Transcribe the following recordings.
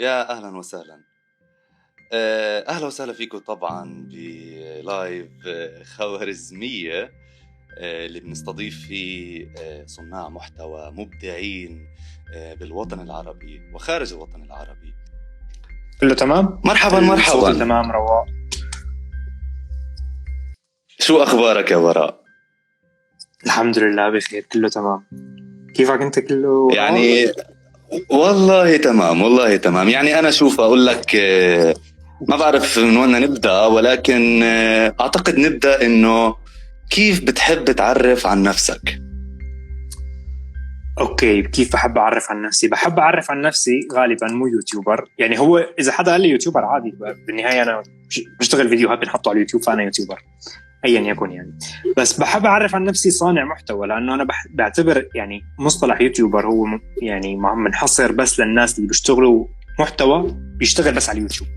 يا أهلا وسهلا. أهلا وسهلا فيكم طبعا بلايف خوارزمية، اللي بنستضيف فيه صناع محتوى مبدعين بالوطن العربي وخارج الوطن العربي. كله تمام؟ مرحبا مرحبا. تمام رواق. شو أخبارك يا براء؟ الحمد لله بخير، كله تمام. كيفك أنت؟ كله يعني والله تمام، والله تمام. يعني أنا شوف أقول لك، ما بعرف من وين نبدأ، ولكن أعتقد نبدأ إنه كيف بتحب تعرف عن نفسك؟ أوكي، كيف بحب أعرف عن نفسي؟ بحب أعرف عن نفسي غالبا مو يوتيوبر. يعني هو إذا حدا قال لي يوتيوبر عادي، بالنهاية أنا بشتغل فيديوهات بنحطه على اليوتيوب، فأنا يوتيوبر أيا يكن يعني. بس بحب أعرف عن نفسي صانع محتوى، لأنه أنا بعتبر يعني مصطلح يوتيوبر هو يعني منحصر بس للناس اللي بيشتغلوا محتوى، بيشتغل بس على اليوتيوب،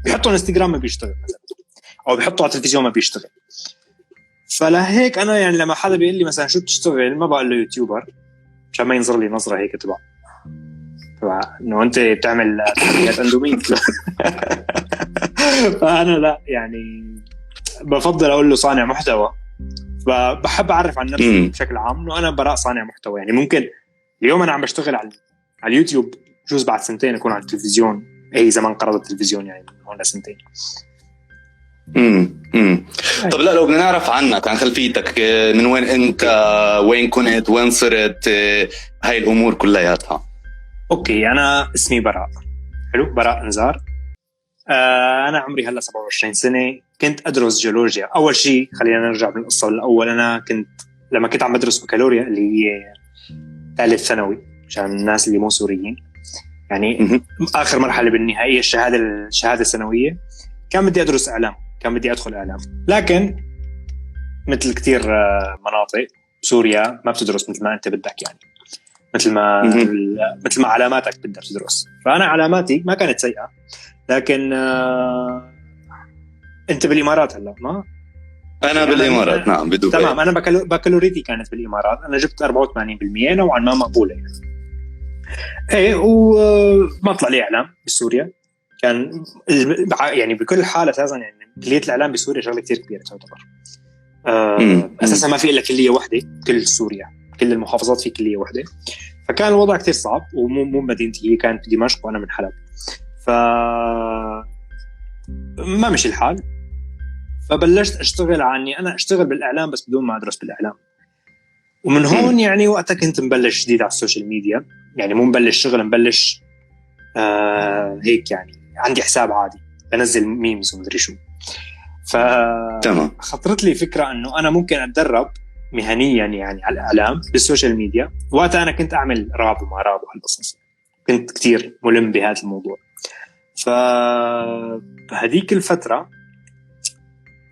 بيحطوا انستغرام ما بيشتغل مثلا، أو بيحطوا على التلفزيون ما بيشتغل. فلهيك أنا يعني لما حدا بيقول لي مثلا شو بتشتغل، ما بقول له يوتيوبر، عشان ما ينظر لي نظرة هيك تبع إنه أنت بتعمل تحديات أندوميت. فأنا لا، يعني بفضل أقول له صانع محتوى. فبحب أعرف عن نفسي بشكل عام إنه أنا براء صانع محتوى. يعني ممكن اليوم أنا عم بشتغل على اليوتيوب، جوز بعد سنتين أكون على التلفزيون، أي زمان قرض التلفزيون يعني هون لسنتين. طب لا، لو بدنا نعرف عنك، عن خلفيتك، من وين أنت، وين كنت، وين صرت، هاي الأمور كلياتها. أوكي، أنا اسمي براء. حلو، براء نزار. أنا عمري هلأ 27 سنة. كنت أدرس جيولوجيا. أول شيء خلينا نرجع بالقصة الأول. أنا لما كنت عم بدرس بكالوريا اللي هي ثالث ثانوي، عشان الناس اللي مو سوريين يعني، آخر مرحلة بالنهائية، الشهادة الثانوية، كان بدي أدرس إعلام، كان بدي أدخل إعلام. لكن مثل كتير مناطق بسوريا ما بتدرس مثل ما أنت بدك، يعني مثل ما علاماتك بدك تدرس. فأنا علاماتي ما كانت سيئة، لكن أنت بالإمارات هلا ما؟ أنا يعني بالإمارات، نعم بدبي. تمام، أنا بكالوريتي كانت بالإمارات. أنا جبت 84%، نوعا ما مقبولة يعني. إيه، وما طلع لي إعلام بسوريا. كان يعني بكل حال أساسا يعني كلية الإعلام بسوريا شغلة كتير كبيرة تعتبر. أساسا ما في إلا كلية واحدة كل سوريا، كل المحافظات في كلية واحدة. فكان الوضع كتير صعب، ومو مدينتي، هي كانت بدمشق وأنا من حلب. ما مشي الحال. فبلشت أشتغل عني، أنا أشتغل بالإعلام بس بدون ما أدرس بالإعلام. ومن هون يعني وقتها كنت مبلش جديد على السوشيال ميديا، يعني مو مبلش شغل، مبلش هيك يعني عندي حساب عادي بنزل ميمز ومدري شو. فخطرت لي فكرة أنه أنا ممكن أتدرب مهنيا يعني على الإعلام بالسوشيال ميديا. وقتها أنا كنت أعمل راب وما راب وهالقصص، كنت كتير ملم بهذا الموضوع. فبهديك الفترة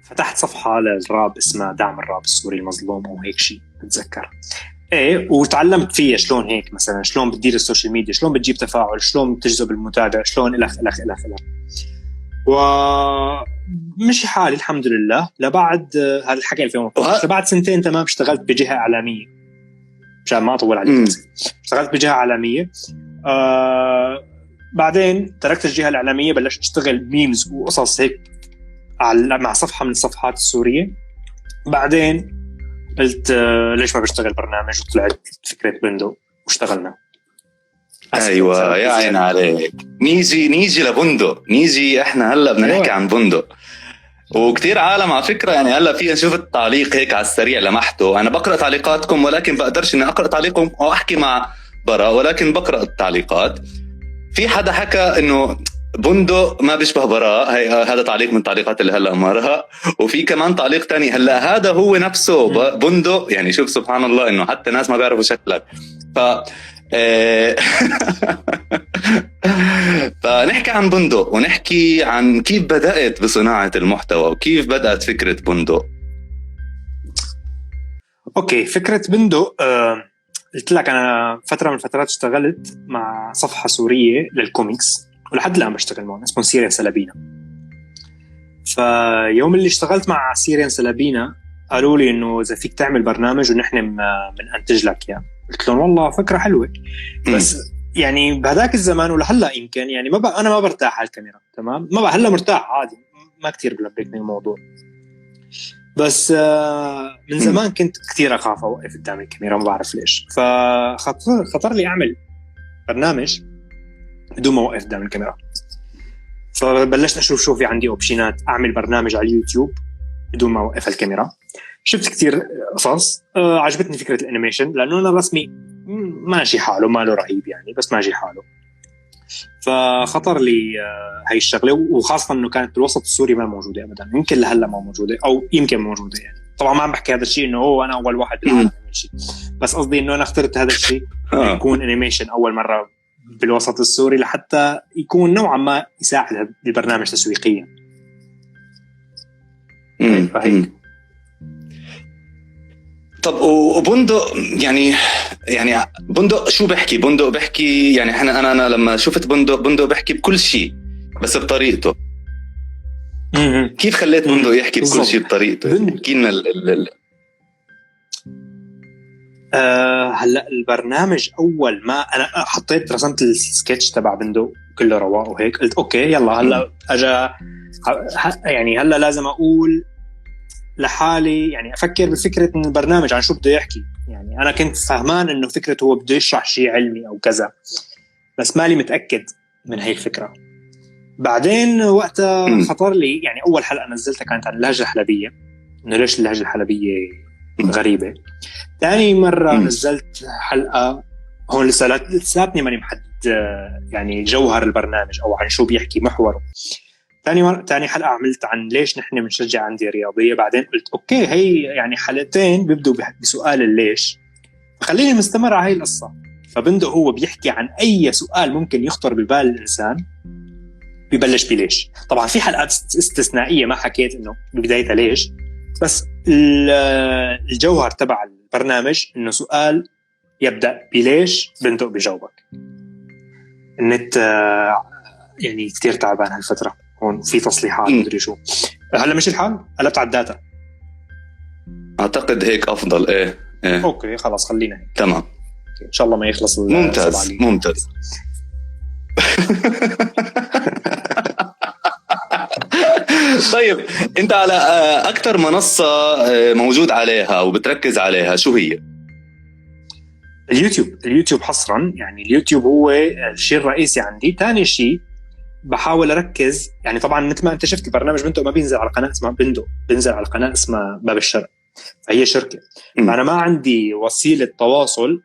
فتحت صفحة للراب اسمها دعم الراب السوري المظلوم أو هيك شيء أتذكر. إيه، وتعلمت فيها شلون هيك مثلا، شلون بتدير السوشيال ميديا، شلون بتجيب تفاعل، شلون بتجذب المتابع، شلون إلخ. ومشي حالي الحمد لله. لبعد هذا الحكي 2015، لبعد سنتين تمام اشتغلت بجهة إعلامية، مشان ما أطول عليك. اشتغلت بجهة إعلامية. بعدين تركت الجهة الإعلامية، بلشت أشتغل ميمز وقصص هيك مع صفحة من الصفحات السورية. بعدين قلت ليش ما بشتغل برنامج، وطلعت فكرة بندو واشتغلنا. أيوة يا عين عليك. نيجي لبندق، نيجي إحنا هلأ بدنا نحكي عن بندق. وكتير عالم على فكرة يعني هلأ في نشوف التعليق هيك على السريع لمحته. أنا بقرأ تعليقاتكم، ولكن بقدرش إني أقرأ تعليقكم أو أحكي مع براء، ولكن بقرأ التعليقات. في حدا حكى إنه بندق ما بيشبه براء، هذا تعليق من التعليقات اللي هلأ مرها. وفي كمان تعليق تاني هلأ هذا هو نفسه بندق. يعني شوف سبحان الله إنه حتى ناس ما بيعرفوا شكلك. فنحكي عن بندق، ونحكي عن كيف بدأت بصناعة المحتوى، وكيف بدأت فكرة بندق. أوكي، فكرة بندق، قلت لك أنا فترة من الفترات اشتغلت مع صفحة سورية للكوميكس، ولحد الآن بشتغل معهم، اسمه سيريان سلابينا. فيوم اللي اشتغلت مع سيريان سلابينا قالوا لي إنه إذا فيك تعمل برنامج ونحن من أنتج لك يعني. قلت لهم والله فكرة حلوة، بس يعني بهذاك الزمان ولهلا يمكن يعني انا ما برتاح على الكاميرا، تمام، ما بقى هلا مرتاح عادي، ما كتير بلبكني الموضوع. بس من زمان كنت كتير اخاف اوقف قدام الكاميرا، ما بعرف ليش. فخطر لي اعمل برنامج بدون ما اوقف قدام الكاميرا. فبلشت اشوف شو في عندي اوبشنات اعمل برنامج على اليوتيوب بدون ما اوقف الكاميرا. شفت كتير قصص، عجبتني فكرة الانيميشن لانه انا رسمي ماشي حاله، ما له رهيب يعني، بس ماشي حاله. فخطر لي هاي الشغله، وخاصه انه كانت بالوسط السوري ما موجوده ابدا، يمكن لهلا ما موجوده او يمكن موجوده يعني. طبعا ما عم بحكي هذا الشيء انه هو انا اول واحد بالعالم يعمل شيء، بس قصدي انه انا اخترت هذا الشيء يكون انيميشن اول مره بالوسط السوري لحتى يكون نوعا ما يساعد البرنامج تسويقيا. فهيك. طب وبندق يعني بندق شو بحكي؟ بندق بحكي يعني انا لما شفت بندق بحكي بكل شيء بس بطريقته. كيف خليت بندق يحكي بكل شيء بطريقته؟ احكي لنا هلا البرنامج اول ما انا حطيت رسمت السكتش تبع بندق كله رواق وهيك، قلت اوكي يلا هلا اجا يعني هلا لازم اقول لحالي يعني افكر بفكره ان البرنامج عن شو بده يحكي. يعني انا كنت فهمان انه فكرته هو بده يشرح شيء علمي او كذا، بس مالي متاكد من هاي الفكره. بعدين وقتها خطر لي يعني اول حلقه نزلتها كانت عن اللهجه الحلبيه، انه ليش اللهجه الحلبيه غريبه. ثاني مره نزلت حلقه هون لساتني ماني محدد يعني جوهر البرنامج او عن شو بيحكي محوره. ثاني حلقة عملت عن ليش نحن بنشجع أندية رياضية. بعدين قلت أوكي هي يعني حلقتين بيبدوا بسؤال الليش، خليني مستمر على هاي القصة. فبندق هو بيحكي عن أي سؤال ممكن يخطر ببال الإنسان ببلش بليش. طبعا في حلقات استثنائية ما حكيت إنه ببدايتها ليش، بس الجوهر تبع البرنامج إنه سؤال يبدأ بليش بندق بجاوبك. النت يعني كتير تعبان هالفترة، هون في تصليحات مدري شو. هلا مش الحال، قلبت على الداتا اعتقد هيك افضل. ايه اوكي خلاص خلينا هيك تمام ان شاء الله ما يخلص. ممتاز طيب انت على اكثر منصة موجود عليها او بتركز عليها شو هي؟ اليوتيوب حصرا، يعني اليوتيوب هو الشيء الرئيسي عندي. ثاني شيء بحاول اركز، يعني طبعا مثل ما انت شفت البرنامج بندق ما بينزل على قناه اسمها بندق، بينزل على قناه اسمها باب الشرق، فهي شركه. فانا ما عندي وسيله تواصل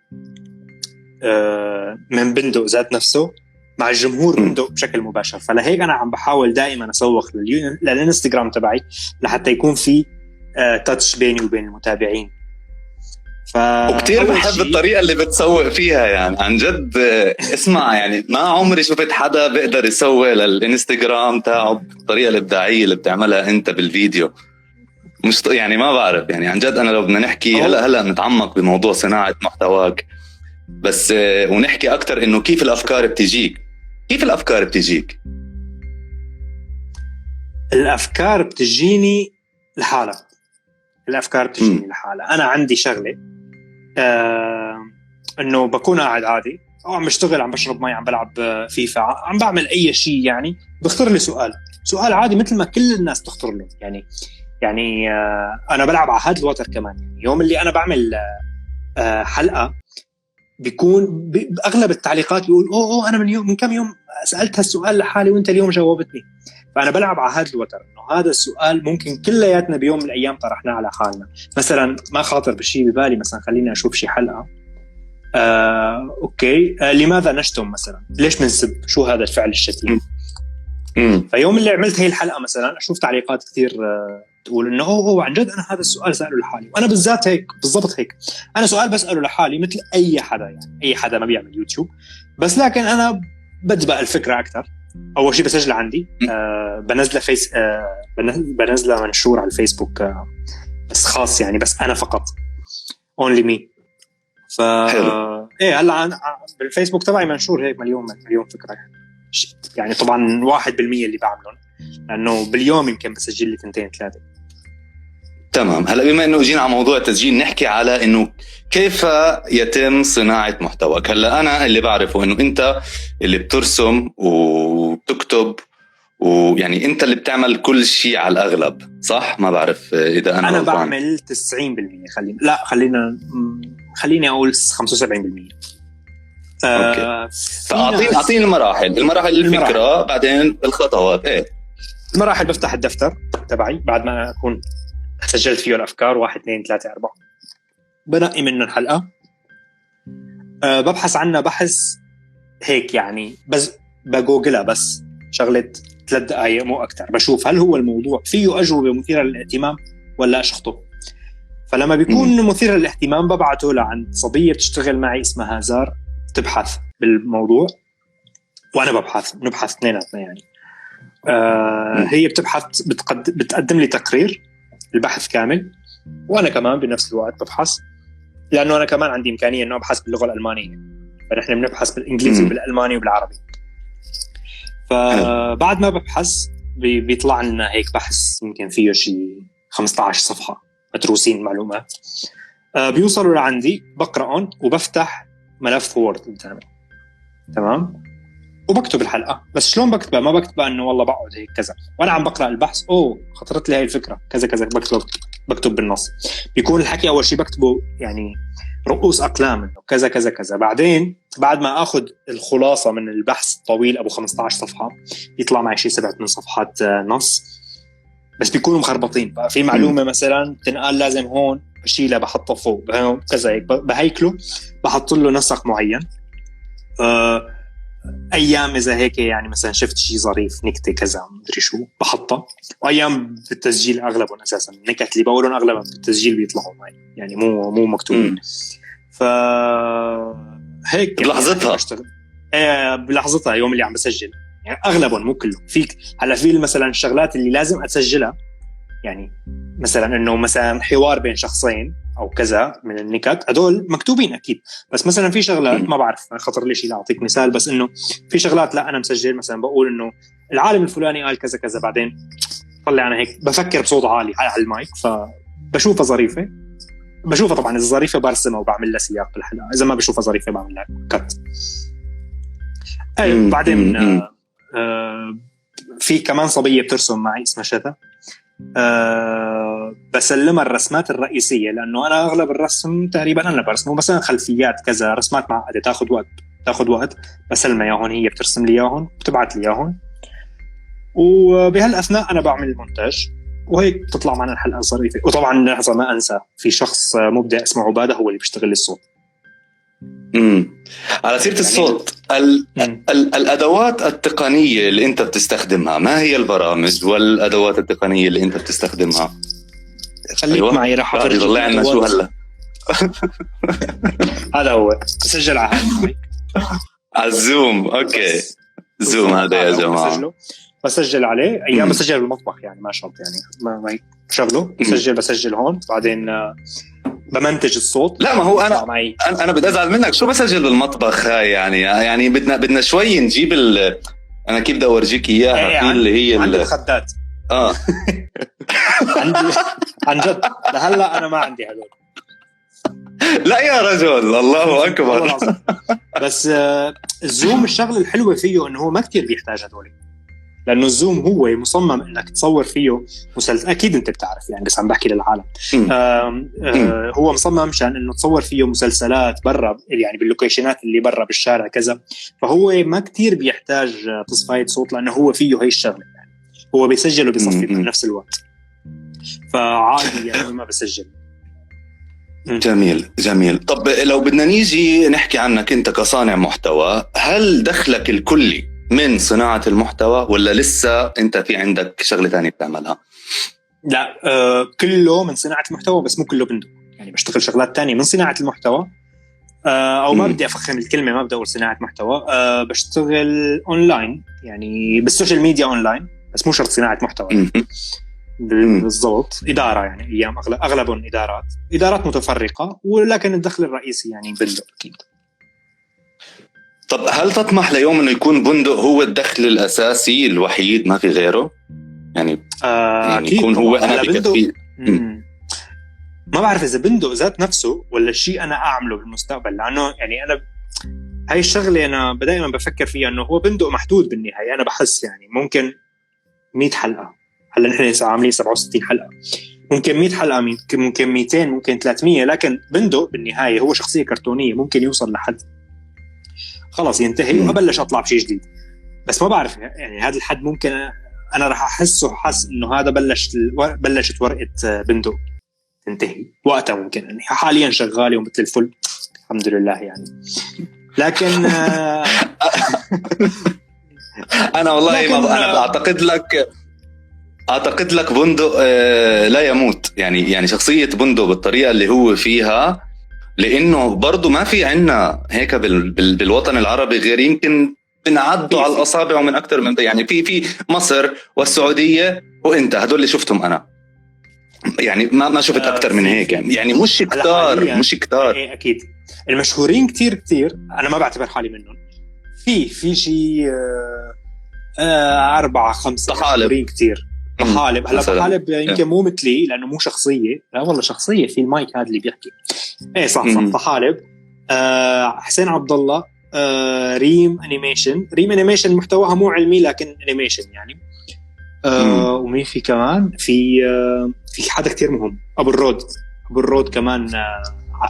من بندق ذات نفسه مع الجمهور بندق بشكل مباشر. فلهيك انا عم بحاول دائما اسوق للانستغرام تبعي لحتى يكون في تاتش بيني وبين المتابعين. وكتير بحب الطريقة اللي بتسوق فيها، يعني عن جد اسمع، يعني ما عمري شفت حدا بيقدر يسوق للإنستغرام تاعه بالطريقة الإبداعية اللي بتعملها أنت بالفيديو. مش يعني ما بعرف، يعني عن جد أنا لو بدنا نحكي هلأ نتعمق بموضوع صناعة محتواك بس ونحكي أكتر إنه كيف الأفكار بتجيك. الأفكار بتجيني لحالها. أنا عندي شغلة انه بكون قاعد عادي او عم بشتغل، عم بشرب مي، عم بلعب فيفا، عم بعمل اي شيء، يعني بختار لي سؤال عادي مثل ما كل الناس تختار له. يعني انا بلعب على هاد الوتر كمان. يعني يوم اللي انا بعمل حلقة بيكون باغلب التعليقات يقول اوه انا من كم يوم سألت هالسؤال لحالي وانت اليوم جاوبتني. فانا بلعب على هاد الوتر انه هذا السؤال ممكن كلياتنا بيوم من الايام طرحناه على حالنا. مثلا ما خاطر بالشيء ببالي مثلا خليني اشوف شي حلقة اوكي لماذا نشتم مثلا، ليش بنسب، شو هذا الفعل الشتيم. فيوم اللي عملت هي الحلقة مثلا اشوف تعليقات كثير تقول انه هو عن جد انا هذا السؤال سأله لحالي. وانا بالذات هيك بالضبط هيك، انا سؤال بسأله لحالي مثل اي حدا، يعني اي حدا ما بيعمل يوتيوب. بس لكن انا بدبق الفكرة اكثر. اول شيء بسجل عندي بنزله بنزله منشور على الفيسبوك بس خاص، يعني بس انا فقط only me. ايه هلا بالفيسبوك تبعي منشور هيك مليون فكرة. يعني طبعا 1% اللي بعملهم، لانه باليوم يمكن بسجل لي 2-3. تمام. هلا بما انه جينا على موضوع التسجيل، نحكي على انه كيف يتم صناعة محتواك. هلا انا اللي بعرفه انه انت اللي بترسم وبتكتب، ويعني انت اللي بتعمل كل شيء على الاغلب، صح؟ ما بعرف اذا انا غلطان. بعمل 90%. خليني اقول 75%. اوكي. فاعطيني المراحل الفكرة، بعدين الخطوات. ايه المراحل؟ بفتح الدفتر تبعي بعد ما اكون سجلت فيه الافكار 1 2 3 4، بنقي منه الحلقة، ببحث عنها بحث هيك يعني، بس بجوجلها بس شغلة 3 دقائق مو أكتر، بشوف هل هو الموضوع فيه أجوبة مثيرة للاهتمام ولا أشخطه. فلما بيكون مثير للاهتمام ببعته لعند صبية بتشتغل معي اسمها زار، تبحث بالموضوع وأنا نبحث اثنيناتنا يعني. هي بتبحث، بتقدم لي تقرير البحث كامل، وأنا كمان بنفس الوقت ببحث، لأنه أنا كمان عندي إمكانية إنه أبحث باللغة الألمانية، فنحن بنبحث بالإنجليزي وبالألماني وبالعربي. فبعد ما ببحث بيطلع لنا هيك بحث يمكن فيه شيء 15 صفحة متروسين معلومات، بيوصلوا لعندي، بقرأهم وبفتح ملف وورد قدامي، تمام، وبكتب الحلقة. بس شلون بكتبها؟ ما بكتبها إنه والله بقعد هيك كذا وأنا عم بقرأ البحث خطرت لي هاي الفكرة كذا كذا، بكتب بالنص. بيكون الحكي أول شيء بكتبه يعني رؤوس أقلام إنه كذا كذا كذا. بعدين بعد ما أخذ الخلاصة من البحث الطويل أبو 15 صفحة، يطلع معي شيء 7 صفحات نص، بس بيكونوا مخربطين. في معلومة مثلا تنقال لازم هون بشيلها بحطها فوق كذا هيك، بهيكله بحط له نسق معين. أيام إذا هيك يعني مثلا شفت شيء ظريف نكتة كذا مدري شو بحطها، وأيام بالتسجيل أغلبهم أساسا النكت اللي بقولهم أغلبهم بالتسجيل بيطلعوا معي يعني مو مكتوبين. هيك بلحظتها بلحظتها يوم اللي عم بسجل يعني، أغلبهم مو كله. فيك هلا في مثلا الشغلات اللي لازم أتسجلها يعني، مثلا إنه مثلا حوار بين شخصين أو كذا من النكت، هدول مكتوبين أكيد. بس مثلا في شغلات ما بعرف خطر لي شيء، أعطيك مثال، بس إنه في شغلات لا أنا مسجل، مثلا بقول إنه العالم الفلاني قال كذا كذا، بعدين طلع أنا هيك بفكر بصوت عالي على المايك، فبشوفها ظريفة. بشوفها طبعا إذا ظريفة برسمها وبعمل لها سياق بالحلقة، إذا ما بشوفها ظريفة بعمل لها كت. بعدين في كمان صبية بترسم معي اسمها شذا، بسلمها الرسمات الرئيسية، لأنه أنا أغلب الرسم تقريبا أنا برسمه، بس أنا خلفيات كذا رسمات معقدة تاخد وقت بسلمها ياهن، هي بترسم لي ياهن بتبعت لي ياهن، وبهالأثناء أنا بعمل المونتاج، وهيك تطلع معنا الحلقة ظريفة. وطبعا لحظة ما أنسى، في شخص مبدع اسمه عبادة هو اللي بيشتغل الصوت. على سيرة الصوت، الأدوات التقنية اللي أنت بتستخدمها، ما هي البرامج والأدوات التقنية اللي أنت بتستخدمها؟ خليك معي رح يطلع عنا شو هلا. هذا هو سجل على على الزوم. أوكي زوم هذا يا جماعة، بسجل عليه أيام، بسجل بالمطبخ يعني ما شرط يعني ما بشغله، بسجل هون، بعدين بمنتج الصوت. لا ما هو انا بدي ازعل منك، شو بسجل بالمطبخ هاي يعني بدنا شوي نجيب انا كيف بدي اورجيك اياها في اللي هي عندي الخدات عن جد لهلا انا ما عندي هذول. لا يا رجل الله اكبر. بس الزوم الشغله الحلوه فيه انه هو ما كتير بيحتاج هذول، لأنه الزوم هو مصمم إنك تصور فيه مسلسل. أكيد أنت بتعرف يعني، بس عم بحكي للعالم. هو مصمم مشان إنه تصور فيه مسلسلات برا يعني باللوكيشنات اللي برا بالشارع كذا، فهو ما كتير بيحتاج تصفية صوت، لأنه هو فيه هاي الشغلة يعني، هو بيسجل وبيصفي بنفس الوقت، فعادي يعني ما بسجل. جميل. طب لو بدنا نيجي نحكي عنك أنت كصانع محتوى، هل دخلك الكلي من صناعة المحتوى ولا لسه أنت في عندك شغلة تانية بتعملها؟ لا كله من صناعة المحتوى، بس مو كله بندق يعني، بشتغل شغلات تانية من صناعة المحتوى. أو ما بدي أفخم الكلمة، ما بدي أقول صناعة محتوى، بشتغل أونلاين يعني بالسوشيال ميديا أونلاين، بس مو شرط صناعة محتوى بالضبط. إدارة يعني، أيام أغلبهم إدارات متفرقة، ولكن الدخل الرئيسي يعني بندق أكيد. طب هل تطمح ليوم إنه يكون بندق هو الدخل الأساسي الوحيد ما في غيره؟ يعني, يعني يكون هو أنا بكفي. ما بعرف اذا بندق ذات نفسه ولا الشيء انا اعمله بالمستقبل، لانه يعني انا هاي الشغله انا دائما بفكر فيها انه هو بندق محدود بالنهايه. انا بحس يعني ممكن 100 حلقه، هلا نحن لسه عاملين 67 حلقه، ممكن 100 حلقه، ممكن 200، ممكن 300، لكن بندق بالنهايه هو شخصيه كرتونيه ممكن يوصل لحد خلاص ينتهي وابلش اطلع بشيء جديد. بس ما بعرف يعني هذا الحد ممكن انا راح احسه حس انه هذا بلشت ورقه بندق تنتهي وقتها، ممكن يعني حاليا شغاله ومثل الفل الحمد لله يعني. لكن انا والله ما انا اعتقد لك بندق لا يموت، يعني شخصيه بندق بالطريقه اللي هو فيها، لانه برضو ما في عنا هيك بالوطن العربي غير يمكن بنعدوا على الاصابع ومن اكثر من يعني في مصر والسعوديه وانت هدول اللي شفتهم انا، يعني ما شفت اكثر من هيك يعني مش كتار. ايه اكيد المشهورين كتير انا ما بعتبر حالي منهم، في شيء 4-5 مشهورين كتير. طحالب، هلا طحالب يمكن مو مثلي لانه مو شخصيه، لا والله شخصيه في المايك هذا اللي بيحكي. ايه صح طحالب. حسين عبد الله. ريم انيميشن محتواها مو علمي لكن انيميشن يعني. ومين في كمان في حدا كتير مهم، ابو الرود كمان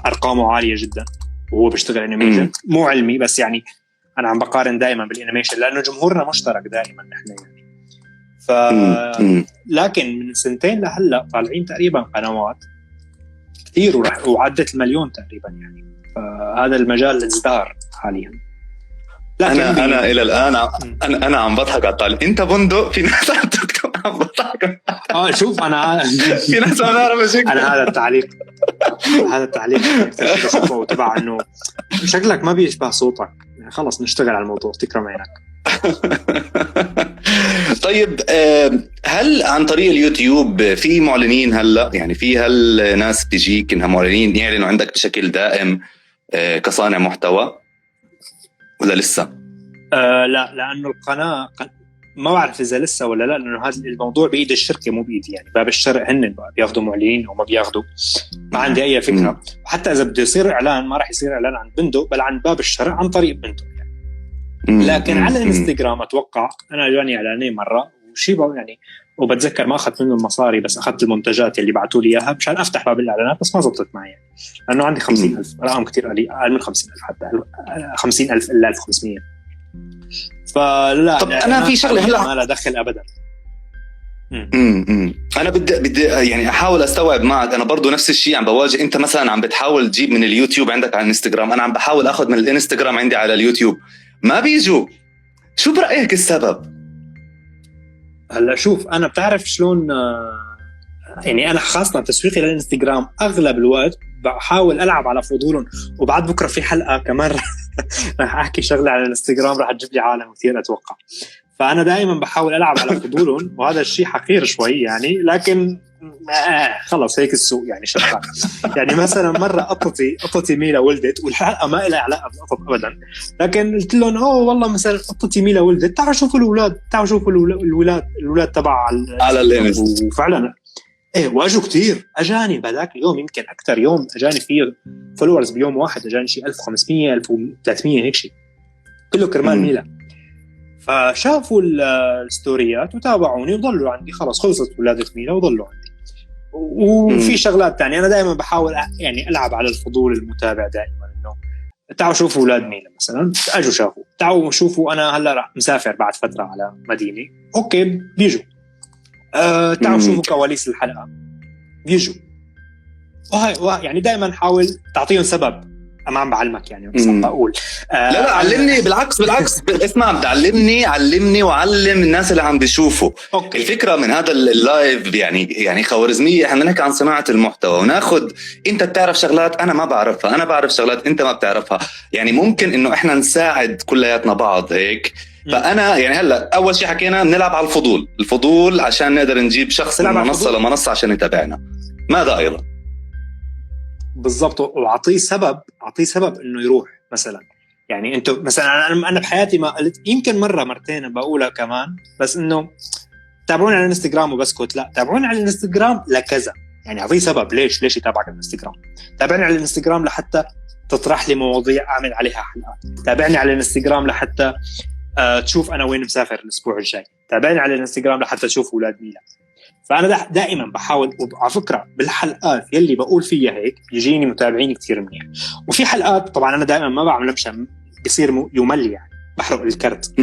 ارقامه عاليه جدا وهو بيشتغل انيميشن مو علمي، بس يعني انا عم بقارن دائما بالانيميشن لانه جمهورنا مشترك دائما نحن يعني. لكن من سنتين لهلا طالعين تقريبا قنوات كثير وعدت 1,000,000 تقريبا يعني، فهذا المجال ازدهر حاليا. انا الى الان انا عم بضحك على الطالب. انت بندق في ناس عم بضحك. شوف انا في ناس عم نعرف انا هذا التعليق بشوفه تبع انه شكلك ما بيشبه صوتك، خلص نشتغل على الموضوع تكرم عينك. طيب هل عن طريق اليوتيوب في معلنين هلا يعني في هالناس بيجيك انها معلنين يعلنوا عندك بشكل دائم كصانع محتوى ولا لسه؟ لا لانه القناه ما بعرف اذا لسه ولا لا، لانه هذا الموضوع بايد الشركه مو بايدي يعني. باب الشرق هن بياخذوا معلنين او ما بياخذوا، ما عندي اي فكره. وحتى اذا بده يصير اعلان ما راح يصير اعلان عن بندق بل عن باب الشرق عن طريق بندق يعني. لكن على الانستغرام اتوقع انا جاني اعلانين مره وشيء يعني، وبتذكر ما اخذت منه المصاري بس اخذت المنتجات اللي بعثوا لي اياها مشان افتح باب الاعلانات، بس ما زبطت معي يعني لانه عندي 50,000 رقم كتير قليل، اقل من 50,000 حتى 50,000 الا 1,500. فلا طب انا في شغله هلا ما لا دخل ابدا. انا بدي يعني احاول استوعب معك. انا برضو نفس الشيء عم بواجه. انت مثلا عم بتحاول تجيب من اليوتيوب عندك على الانستغرام، انا عم بحاول اخذ من الانستغرام عندي على اليوتيوب، ما بيجوا. شو برايك السبب؟ هلا شوف انا بتعرف شلون يعني انا خاصه تسويقي للانستغرام اغلب الوقت بحاول العب على فضولهم. وبعد بكره في حلقه كمان راح احكي شغله على الانستغرام راح تجيب لي عالم كثير اتوقع. فانا دائما بحاول العب على فضولهم وهذا الشيء حقير شوي يعني، لكن خلص هيك السوق يعني شغال. يعني مثلا مره قطتي ميلا ولدت والحلقه ما لها علاقه بالقطط ابدا، لكن قلت لهم والله مثلا قطتي ميلا ولدت، تعالوا شوفوا الاولاد، تعالوا شوفوا الولاد تبع على الانست. وفعلا واجوا كتير اجاني بهذاك اليوم، يمكن اكثر يوم اجاني فيه فولورز بيوم واحد، اجاني شيء 1500 1300 هيك شيء، كله كرمال ميلا. فشافوا الستوريات وتابعوني وضلوا عندي، خلاص خلصت ولادة ميلا وضلوا عندي. وفي شغلات تانية أنا دائما بحاول يعني ألعب على الفضول المتابع دائما، إنه تعالوا شوفوا أولاد ميلا مثلا، أجوا شافوا، تعالوا شوفوا أنا هلا راح مسافر بعد فترة على مدينة، أوكي بيجوا. تعالوا شوفوا كواليس الحلقة، بيجوا. وهاي يعني دائما حاول تعطيهم سبب. أنا عم بعلمك يعني بس عم بقول لا علمني بالعكس اسمع، علمني وعلم الناس اللي عم بيشوفوا. أوكي. الفكرة من هذا اللايف يعني خوارزمية، احنا نحكي عن صناعة المحتوى وناخد انت بتعرف شغلات انا ما بعرفها، انا بعرف شغلات انت ما بتعرفها، يعني ممكن انه احنا نساعد كلياتنا بعض هيك. فانا يعني هلا اول شيء حكينا بنلعب على الفضول عشان نقدر نجيب شخص من منصة لمنصة عشان يتابعنا. ماذا ايضا بالضبط، واعطيه سبب انه يروح مثلا. يعني انتم مثلا انا بحياتي ما قلت، يمكن مره مرتين بقولها كمان، بس انه تابعوني على الانستغرام وبسكت، لا تابعوني على الانستغرام لكذا. يعني اعطيه سبب ليش يتابعك على الانستغرام. تابعني على الانستغرام لحتى تطرح لي مواضيع اعمل عليها حلقات. تابعني على الانستغرام لحتى تشوف انا وين مسافر الاسبوع الجاي. تابعني على الانستغرام لحتى تشوف اولاد ميلا. فانا دائما بحاول. وعلى فكره بالحلقات يلي بقول فيها هيك يجيني متابعين كتير منيح. وفي حلقات طبعا انا دائما ما بعمل مشان بيصير يمل، يعني بحرق الكرت.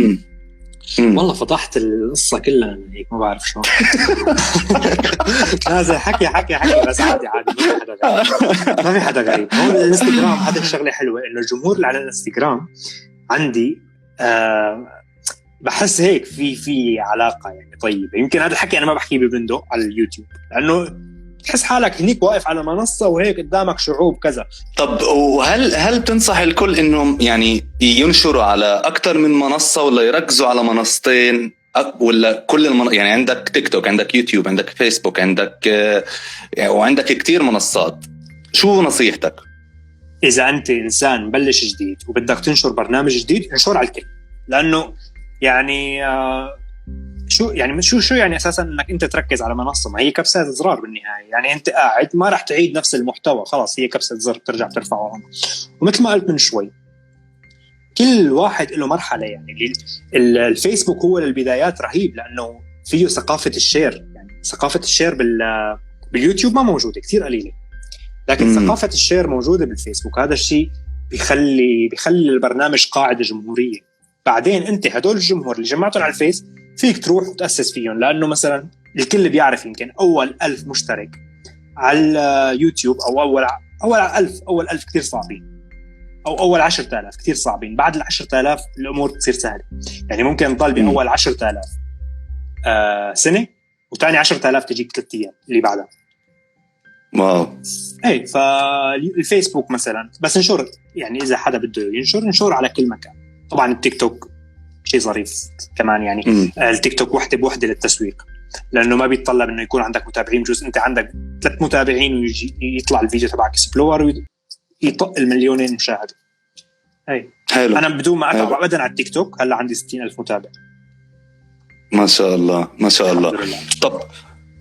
والله فضحت القصة كلها هيك ما بعرف شو. نازل حكي بس عادي ما في حدا غريب. هون الانستغرام هذا الشغلة حلوة إنه الجمهور اللي على الانستغرام عندي بحس هيك في علاقة يعني طيبة. يمكن هذا الحكي أنا ما بحكيه ببندق على اليوتيوب، لأنه تحس حالك هنيك واقف على منصة وهيك قدامك شعوب كذا. طب وهل تنصح الكل إنهم يعني ينشروا على أكتر من منصة، ولا يركزوا على منصتين، ولا كل يعني عندك تيك توك، عندك يوتيوب، عندك فيسبوك، عندك وعندك كتير منصات، شو نصيحتك؟ إذا أنت إنسان مبلش جديد وبدك تنشر برنامج جديد، انشر على الكل. لأنه يعني شو يعني أساساً إنك أنت تركز على منصة، ما هي كبسة زرار بالنهاية. يعني أنت قاعد ما راح تعيد نفس المحتوى، خلاص هي كبسة زر ترجع ترفعه. ومثل ما قلت من شوي كل واحد له مرحلة. يعني الفيسبوك هو للبدايات رهيب لأنه فيه ثقافة الشير. يعني ثقافة الشير باليوتيوب ما موجودة، كتير قليلة، لكن ثقافة الشير موجودة بالفيسبوك. هذا الشيء بيخلي البرنامج قاعدة جمهورية. بعدين أنت هدول الجمهور اللي جمعتهم على الفيس فيك تروح وتأسس فيهم، لأنه مثلا الكل بيعرف يمكن أول 1000 مشترك على اليوتيوب أو أول 1000 كتير صعبين، أو أول 10,000 كتير صعبين. بعد 10,000 الأمور تصير سهلة. يعني ممكن تضل بأول 10,000 سنة، وتاني 10,000 تجيك 3 أيام اللي بعدها. واو. اي فالفيسبوك مثلا بس نشر، يعني إذا حدا بده ينشر على كل مكان. طبعا التيك توك شيء ظريف كمان. يعني التيك توك وحده بوحده للتسويق، لانه ما بيتطلب انه يكون عندك متابعين بجوز انت عندك 3 متابعين ويجي يطلع الفيديو تبعك اكسبلور ويطق المليونين مشاهده. اي حلو. انا بدون ما اتعب ابدا على التيك توك هلا عندي 60,000 متابع. ما شاء الله ما شاء الله. طب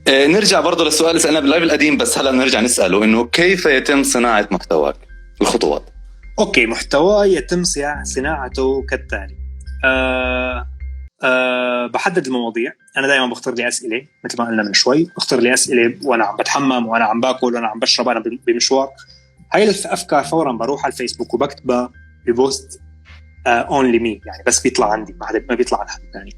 نرجع برضه للسؤال اللي سألنا باللايف القديم، بس هلا نرجع نسأله انه كيف يتم صناعة محتواك، الخطوات. اوكي، محتوى يتم صناعته كالتالي. بحدد المواضيع. أنا دائما بختار لي أسئلة مثل ما قلنا من شوي، بختار لي أسئلة وأنا عم بتحمم وأنا عم باكل وأنا عم بشرب أنا بمشوار. هاي الأفكار فورا بروح على الفيسبوك وبكتبها ببوست only me، يعني بس بيطلع عندي، ما بيطلع عن حد ثاني.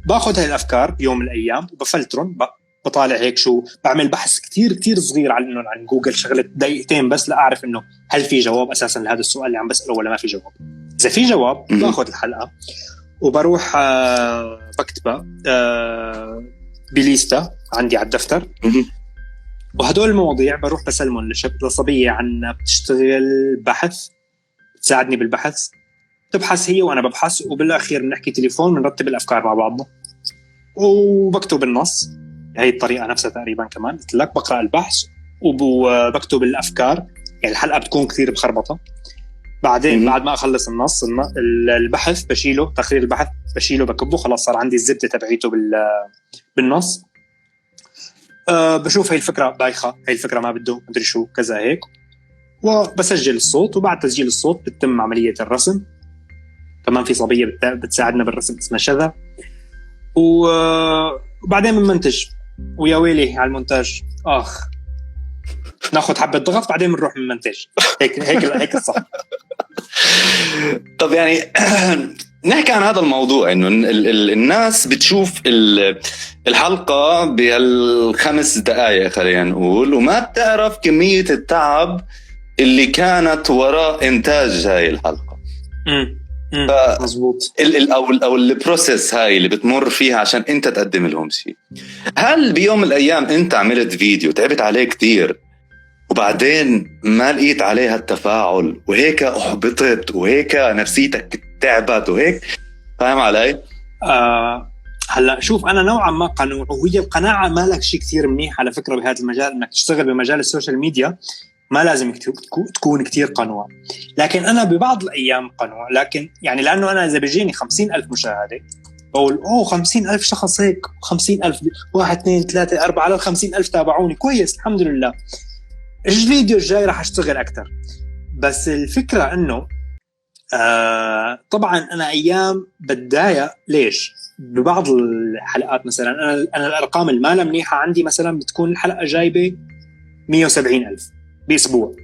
باخذ هاي الأفكار بيوم من الأيام وبفلترهم، بطالع هيك شو بعمل بحث كتير صغير عن جوجل، شغلة دقيقتين بس لأعرف إنه هل في جواب أساساً لهذا السؤال اللي عم بسأله ولا ما في جواب. إذا في جواب باخذ الحلقة وبروح بكتبها بليستة عندي على الدفتر، وهدول المواضيع بروح بسلمهم لصبية عنا بتشتغل بحث، تساعدني بالبحث، تبحث هي وأنا ببحث، وبالأخير بنحكي تليفون ونرتب الأفكار مع بعضنا وبكتب النص. هاي الطريقة نفسها تقريبا كمان قلت لك، بقرأ البحث وبكتب الأفكار. يعني الحلقة بتكون كثير بخربطة. بعدين بعد ما أخلص النص البحث بشيله، تقرير البحث بشيله بكبه، خلاص صار عندي الزبدة تبعيته بالنص. بشوف هاي الفكرة بايخة، هاي الفكرة ما بده مدري شو كذا هيك، وبسجل الصوت. وبعد تسجيل الصوت بتتم عملية الرسم. كمان في صبية بتساعدنا بالرسم اسمها شذا. وبعدين بنمنتج، ويا ويلي على المونتاج، ناخذ حبة ضغط بعدين بنروح من المنتج. هيك الصح. طب يعني نحكي عن هذا الموضوع، انه الناس بتشوف الحلقة بال5 دقائق خلينا نقول، وما بتعرف كمية التعب اللي كانت وراء انتاج هاي الحلقة. مزبوط. او البروسيس هاي اللي بتمر فيها عشان انت تقدم لهم شيء. هل بيوم من الايام انت عملت فيديو تعبت عليه كتير وبعدين ما لقيت عليها التفاعل وهيك احبطت وهيك نفسيتك تعبت وهيك، فاهم علي؟ هلا شوف، انا نوعا ما قنوع، وهي القناعه ما لك شيء كتير منيح على فكره بهذا المجال. انك تشتغل بمجال السوشيال ميديا ما لازم تكون كتير قنوع، لكن أنا ببعض الأيام قنوع. لكن يعني لأنه أنا إذا بيجيني 50,000 مشاهدة بقول 50,000 شخص هيك، 50,000 1 2 3 4 على 50,000 تابعوني كويس الحمد لله، الفيديو الجاي راح اشتغل اكثر. بس الفكره انه طبعا انا ايام بتضايق. ليش؟ ببعض الحلقات مثلا انا الارقام المالة منيحه عندي، مثلا بتكون الحلقه جايبه 170,000 باسبوع،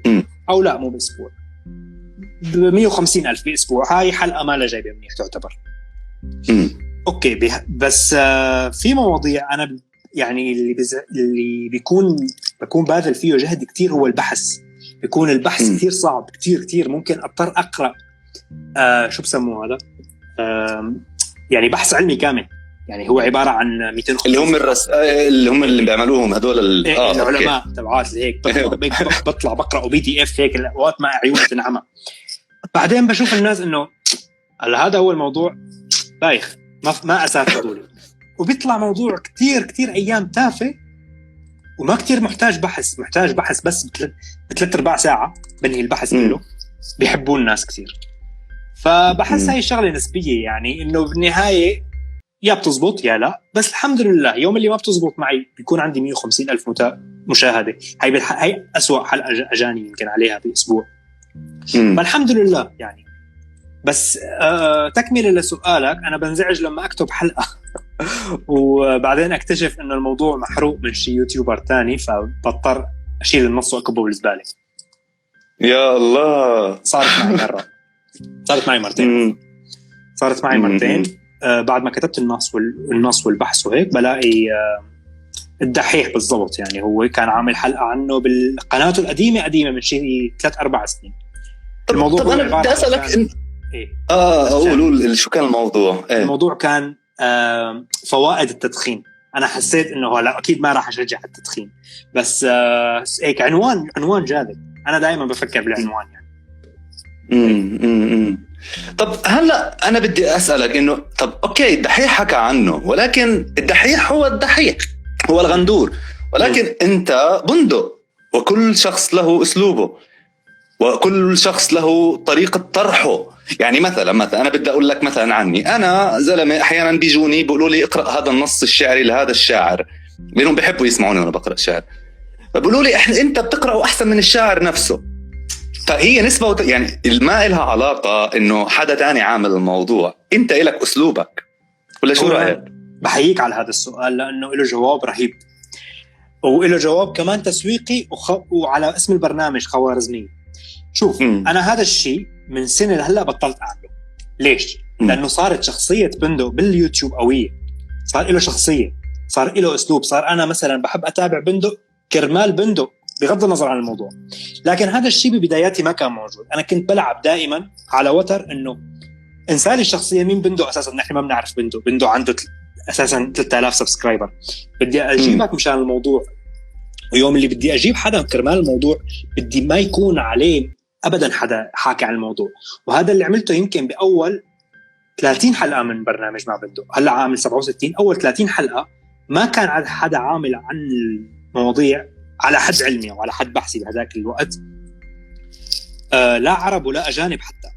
او لا مو باسبوع، 150,000 باسبوع. هاي حلقه مالها جايبه منيح تعتبر. اوكي بس في مواضيع انا يعني اللي بكون باذل فيه جهد كتير هو البحث. بيكون البحث كتير صعب، كتير ممكن اضطر اقرا شو بسموه هذا، يعني بحث علمي كامل. يعني هو عباره عن 200 اللي هم اللي بيعملوهم هذول العلماء تبعات هيك. بطلع بقرا PDF هيك وقت ما عيوني تنعمى. بعدين بشوف الناس انه هذا هو الموضوع بايخ، ما اساس فضولي، وبيطلع موضوع كتير ايام تافه وما كتير محتاج بحث بس بثلاث ارباع ساعه بنهي البحث كله. بيحبون الناس كتير. فبحس هاي الشغله نسبيه، يعني انه بالنهايه يا بتزبط يا لا. بس الحمد لله يوم اللي ما بتزبط معي بيكون عندي 150,000 مشاهده. هاي أسوأ حلقه اجاني يمكن عليها باسبوع. فالحمد لله يعني. بس تكمله لسؤالك، انا بنزعج لما اكتب حلقه وبعدين اكتشف انه الموضوع محروق من شي يوتيوبر تاني، فبضطر اشيل النص واكبه بالزباله. يا الله، صارت معي مرتين. صارت معي مرتين. بعد ما كتبت النص والبحث وهيك بلاقي الدحيح بالضبط، يعني هو كان عامل حلقة عنه بالقناته القديمة من شيء 3-4 سنين. طب أنا بدي أسألك قولوا شو كان الموضوع؟ الموضوع كان فوائد التدخين. أنا حسيت إنه لا أكيد ما راح أشجع التدخين، بس هيك عنوان جاذب. أنا دائما بفكر بالعنوان يعني. طب هلا أنا بدي أسألك إنه طب أوكي الدحيح حكى عنه، ولكن الدحيح هو الدحيح، هو الغندور، ولكن أنت بندق، وكل شخص له أسلوبه، وكل شخص له طريقة طرحه. يعني مثلا أنا بدي أقول لك مثلا عني، أنا زلمة أحيانا بيجوني بيقولوا لي اقرأ هذا النص الشعري لهذا الشاعر، لأنهم بيحبوا يسمعوني وأنا بقرأ شعر، فبيقولوا لي أنت بتقرأه أحسن من الشاعر نفسه. فهي نسبة يعني ما إلها علاقة إنه حدا تاني عامل الموضوع، أنت إلك أسلوبك، ولا شو رأيك؟ بحييك على هذا السؤال لأنه له جواب رهيب، وله جواب كمان تسويقي وعلى اسم البرنامج خوارزمي. شوف أنا هذا الشيء من سنة هلأ بطلت أعمله. ليش؟ لأنه صارت شخصية بندق باليوتيوب قوية، صار له شخصية، صار له أسلوب، صار أنا مثلا بحب أتابع بندق كرمال بندق بغض النظر عن الموضوع. لكن هذا الشيء ببداياتي ما كان موجود. أنا كنت بلعب دائما على وتر إنه إنسان الشخصية مين بندق أساسا. نحن ما بنعرف بندق عنده أساسا 3000 سبسكرايبر. بدي أجيبك مشان الموضوع، ويوم اللي بدي أجيب حدا كرمال الموضوع بدي ما يكون عليه أبدا حدا حاكي عن الموضوع. وهذا اللي عملته يمكن بأول 30 حلقة من برنامج مع بندق. هلأ عامل 67. أول 30 حلقة ما كان حدا عامل عن المواضيع على حد علمي وعلى حد بحثي بهذاك الوقت، لا عرب ولا أجانب حتى.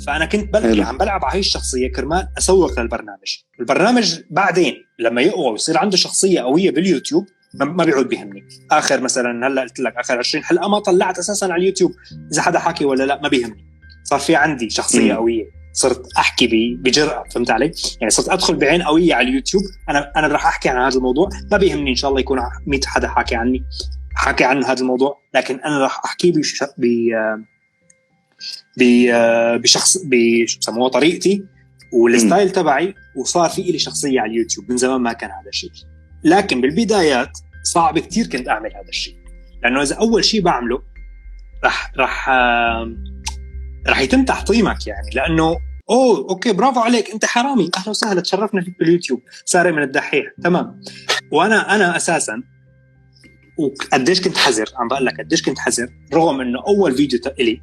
فأنا كنت عم بلعب على هاي الشخصية كرمال أسوق للبرنامج. البرنامج بعدين لما يقوى ويصير عنده شخصية قوية باليوتيوب ما بيعود بيهمني. آخر مثلا هلأ قلت لك آخر 20 حلقة ما طلعت أساسا على اليوتيوب إذا حدا حكي ولا لا، ما بيهمني. صار في عندي شخصية قوية، صرت أحكي بجرأة. فهمت علي؟ يعني صرت أدخل بعين قوية على اليوتيوب. أنا راح أحكي عن هذا الموضوع، ما بيهمني إن شاء الله يكون 100 حدا حكي عن هذا الموضوع، لكن أنا راح أحكي بشخص بسموه طريقتي والستايل تبعي. وصار في إلي شخصية على اليوتيوب من زمان ما كان هذا الشيء. لكن بالبدايات صعب كتير كنت أعمل هذا الشيء، لأنه إذا أول شيء بعمله راح يتم تحطيمك. يعني لأنه أوكي برافو عليك أنت حرامي، أهلا وسهلا تشرفنا فيك باليوتيوب، سارق من الدحيح، تمام. وأنا أساساً وقديش كنت حذر، عم بقول لك قديش كنت حذر، رغم إنه أول فيديو إلي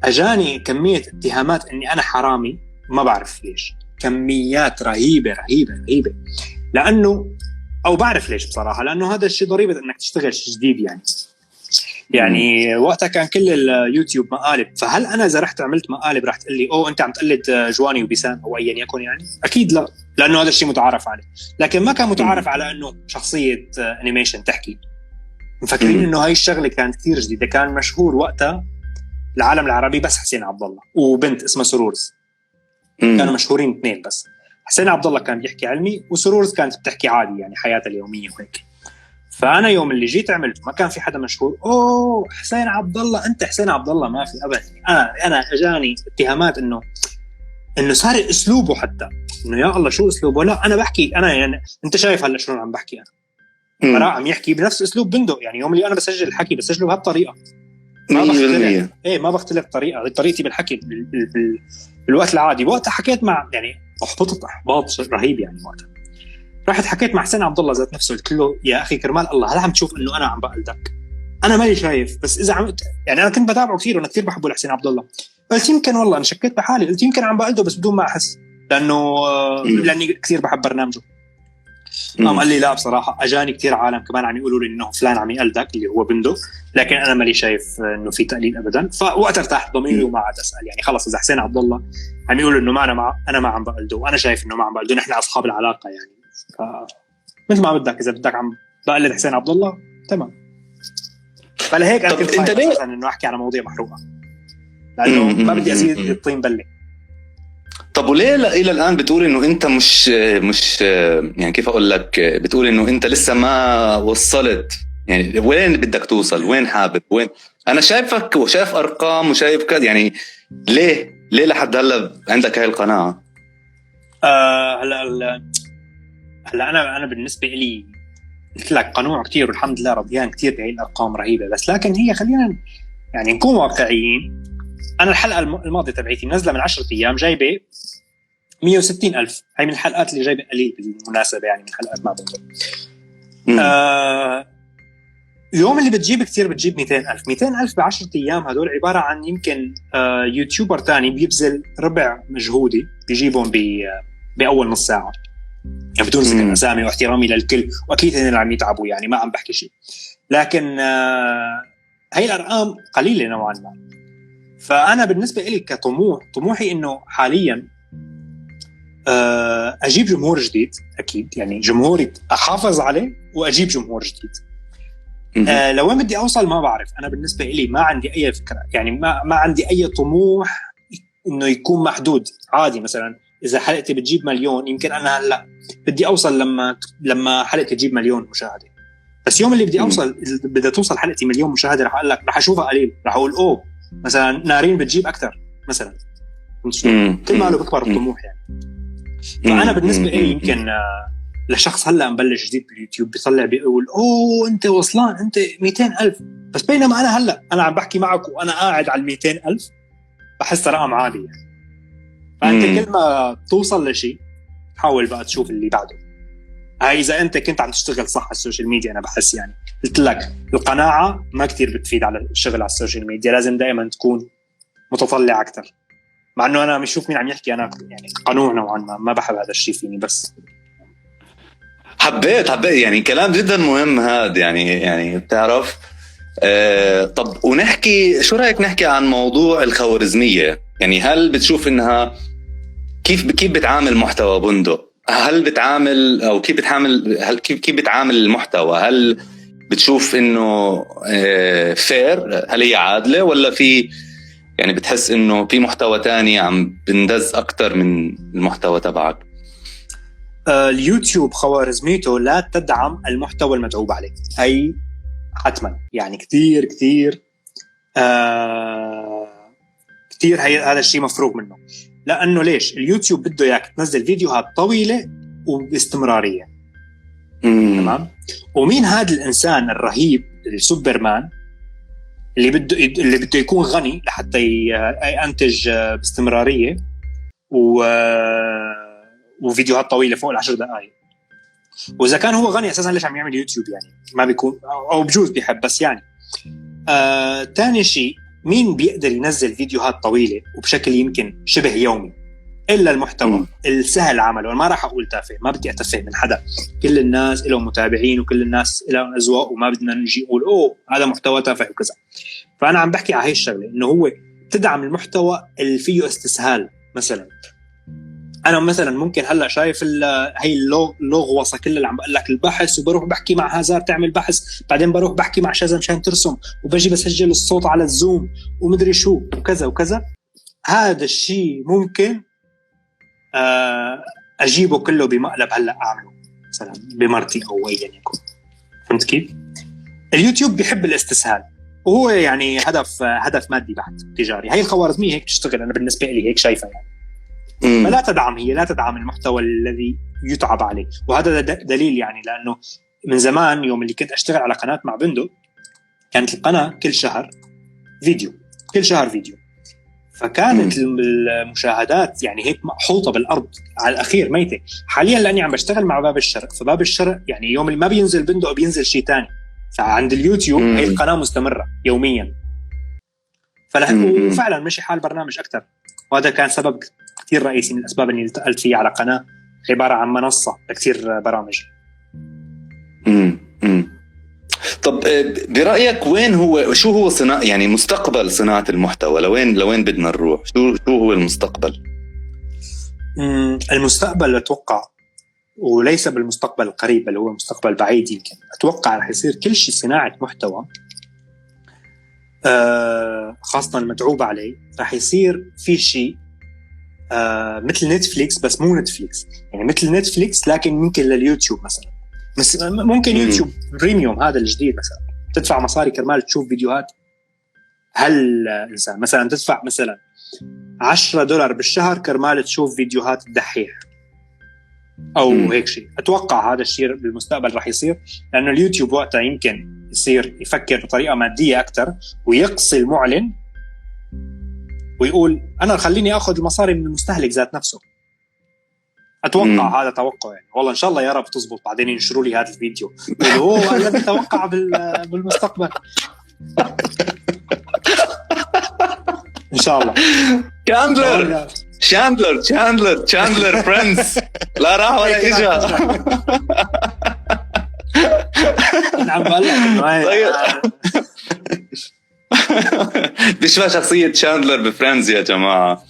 أجاني كمية اتهامات إني أنا حرامي، ما بعرف ليش، كميات رهيبة. لأنه أو بعرف ليش بصراحة، لأنه هذا الشيء ضريبة إنك تشتغل شيء جديد يعني. يعني وقتها كان كل اليوتيوب مقالب، فهل انا اذا رحت عملت مقالب رح تقول لي اوه انت عم تقلد جواني وبيسان او ايا يكن؟ يعني اكيد لا، لانه هذا الشيء متعارف عليه. لكن ما كان متعارف على انه شخصيه انيميشن تحكي. مفكرين انه هاي الشغله كانت كثير جديده. كان مشهور وقتها العالم العربي بس حسين عبد الله وبنت اسمها سرورز، كانوا مشهورين اثنين بس. حسين عبد الله كان بيحكي علمي، وسرورز كانت بتحكي عادي يعني حياتها اليوميه وهيك. فانا يوم اللي جيت عملت ما كان في حدا مشهور اوه حسين عبد الله، انت حسين عبد الله، ما في ابدا. انا اجاني اتهامات انه صار اسلوبه، حتى انه يا الله شو اسلوبه. لا انا بحكي انا يعني انت شايف هلا شلون عم بحكي انا، ترى عم يحكي بنفس اسلوب بندق. يعني يوم اللي انا بسجل الحكي بسجله بهالطريقه، ما بختلف. ما بختلف طريقتي بالحكي بالوقت العادي. وقتها حكيت مع يعني احباط رهيب يعني. وقتها رحت حكيت مع حسين عبد الله ذات نفسه، قلت له يا اخي كرمال الله هل عم تشوف انه انا عم بقلدك؟ انا مالي شايف، بس اذا عم يعني انا كنت بتابعه كثير وانا كثير بحبه لحسين عبد الله. قلت يمكن والله انا شكيت بحالي، قلت يمكن عم بقلده بس بدون ما احس، لاني كثير بحب برنامجه. قال لي لا بصراحه اجاني كثير عالم كمان عم يقولوا لي انه فلان عم يقلدك اللي هو بندق، لكن انا مالي شايف انه في تقليد ابدا. فوقت ارتاح ضميري وما عاد اسال. يعني خلص اذا حسين عبد الله عم يقولوا انه ما انا ما عم بقلده وانا شايف انه ما عم بقلده، نحن اصحاب العلاقه يعني. مثل ما بدك، اذا بدك عم بقلد حسين عبد الله تمام. فلهيك انا كنت خايف انه احكي على مواضيع محروقه، لانه ما بدي ازيد الطين بله. طب وليه الى الان بتقول انه انت مش يعني كيف اقول لك، بتقول انه انت لسه ما وصلت؟ يعني وين بدك توصل؟ وين حابب؟ وين؟ انا شايفك وشايف ارقام وشايف كذا، يعني ليه لحد هلا عندك هاي القناعه؟ هلا انا بالنسبه لي قلت لك قنوع كتير والحمد لله رضيان كتير بهي الارقام رهيبه. بس لكن هي خلينا يعني نكون واقعيين. انا الحلقه الماضيه تبعتي نازله من 10 ايام جايبه 160,000. هاي من الحلقات اللي جايبه قليل بالمناسبه، يعني من حلقات ما بنزل. اليوم اللي بتجيب كتير بتجيب 200,000. 200,000 ب10 ايام هدول عباره عن يمكن يوتيوبر تاني بيبذل ربع مجهودي بيجيبهم باول نص ساعه، يعني بدون ذكر اسامي واحترامي للكل، واكيد هن عم يتعبوا يعني ما عم بحكي شيء. لكن هاي الارقام قليله نوعا ما. فانا بالنسبه لي طموحي انه حاليا اجيب جمهور جديد. اكيد يعني جمهوري احافظ عليه واجيب جمهور جديد. لوين بدي اوصل ما بعرف. انا بالنسبه لي ما عندي اي فكره، يعني ما عندي اي طموح انه يكون محدود. عادي مثلا اذا حلقتي بتجيب 1,000,000 يمكن انا هلا بدي اوصل لما حلقتي تجيب 1,000,000 مشاهده. بس يوم اللي بدي اوصل بدها توصل حلقتي 1,000,000 مشاهده رح اقول لك رح اشوفها قليل، رح اقول اوه مثلا نارين بتجيب اكثر مثلا. كل ما له بكبر الطموح يعني. فانا بالنسبه لي يمكن لشخص هلا مبلش جديد باليوتيوب بيطلع بيقول اوه انت وصلان انت 200,000، بس بينما انا هلا انا عم بحكي معك وانا قاعد على 200,000 بحس رقم عادي يعني. فانت كل ما توصل لشيء حاول بقى تشوف اللي بعده. هاي اذا انت كنت عم تشتغل صح على السوشيال ميديا. انا بحس يعني قلت لك القناعه ما كتير بتفيد على الشغل على السوشيال ميديا، لازم دائما تكون متطلع اكثر. مع انه انا بشوف مين عم يحكي انا يعني قنوع نوعا ما بحب هذا الشيء فيني. بس حبيت يعني كلام جدا مهم هذا يعني بتعرف. طب ونحكي شو رأيك نحكي عن موضوع الخوارزمية؟ يعني هل بتشوف انها كيف بتعامل محتوى بندق؟ هل بتعامل او كيف بتعامل المحتوى؟ هل بتشوف انه فير؟ هل هي عادلة ولا في يعني بتحس انه في محتوى تاني عم بندز اكتر من المحتوى تبعك؟ اليوتيوب خوارزميته لا تدعم المحتوى المتعوب عليه، هي حتما يعني كتير هذا الشيء مفروغ منه. لأنه ليش؟ اليوتيوب بده إياك تنزل فيديوهات طويلة وباستمرارية. تمام؟ ومين هذا الإنسان الرهيب السوبرمان اللي بده يكون غني لحتى ينتج باستمرارية وفيديوهات طويلة فوق 10 دقائق؟ وإذا كان هو غني أساساً ليش عم يعمل يوتيوب؟ يعني ما بيكون أو بجوز بيحب بس يعني. تاني شيء، مين بيقدر ينزل فيديوهات طويلة وبشكل يمكن شبه يومي؟ الا المحتوى السهل عمله. انا ما راح اقول تافه، ما بدي اتفه من حدا، كل الناس لهم متابعين وكل الناس لهم اذواق، وما بدنا نجي نقول اوه هذا محتوى تافه وكذا. فانا عم بحكي على هي الشغله، انه هو تدعم المحتوى اللي فيه استسهال. مثلا انا مثلا ممكن هلا شايف هي اللغوصه كلها اللي عم بقول لك البحث، وبروح بحكي مع هازار تعمل بحث، بعدين بروح بحكي مع شذا مشان ترسم، وبجي بسجل الصوت على الزوم ومدري شو وكذا وكذا. هذا الشيء ممكن اجيبه كله بمقلب هلا اعمله مثلا بمرتي او ايا يكن. فهمت كيف؟ اليوتيوب بيحب الاستسهال، وهو يعني هدف مادي بحت تجاري. هي الخوارزمية هيك تشتغل، انا بالنسبه لي هيك شايفه يعني. فلا تدعم، هي لا تدعم المحتوى الذي يتعب عليه. وهذا دليل يعني، لانه من زمان يوم اللي كنت اشتغل على قناه مع بندق، كانت القناه كل شهر فيديو، فكانت المشاهدات يعني هيك محوطه بالارض على الاخير ميته. حاليا لاني عم بشتغل مع باب الشرق، فباب الشرق يعني يوم اللي ما بينزل بندق بينزل شيء تاني. فعند اليوتيوب هي القناه مستمره يوميا، وفعلا مشي حال برنامج اكثر. وهذا كان سبب كثير رئيسي من الاسباب اني انتقلت فيه على قناه عباره عن منصه لكثير برامج. طب برأيك وين هو، شو هو صناعة يعني مستقبل صناعة المحتوى؟ لوين بدنا نروح؟ شو هو المستقبل؟ المستقبل أتوقع، وليس بالمستقبل القريب بل هو مستقبل بعيد، يمكن أتوقع رح يصير كل شيء صناعة محتوى، خاصة المتعوب عليه. رح يصير في شيء مثل نتفليكس، بس مو نتفليكس يعني، مثل نتفليكس لكن ممكن لليوتيوب مثلا. ممكن يوتيوب بريميوم هذا الجديد مثلا، تدفع مصاري كرمال تشوف فيديوهات. هل إنسان مثلا تدفع مثلا $10 بالشهر كرمال تشوف فيديوهات الدحيح أو هيك شيء. أتوقع هذا الشيء بالمستقبل رح يصير، لأنه اليوتيوب وقتها يمكن يصير يفكر بطريقة مادية أكتر، ويقصي المعلن ويقول أنا خليني أخذ المصاري من المستهلك ذات نفسه. أتوقع هذا توقع يعني، والله إن شاء الله يا رب تزبط، بعدين ينشروا لي هذا الفيديو يقولوا هو الذي توقع بالمستقبل. إن شاء الله. شاندلر فريندز لا راح ولا إجا. نعم بقلك بيشبه شخصية شاندلر بفريندز يا جماعة.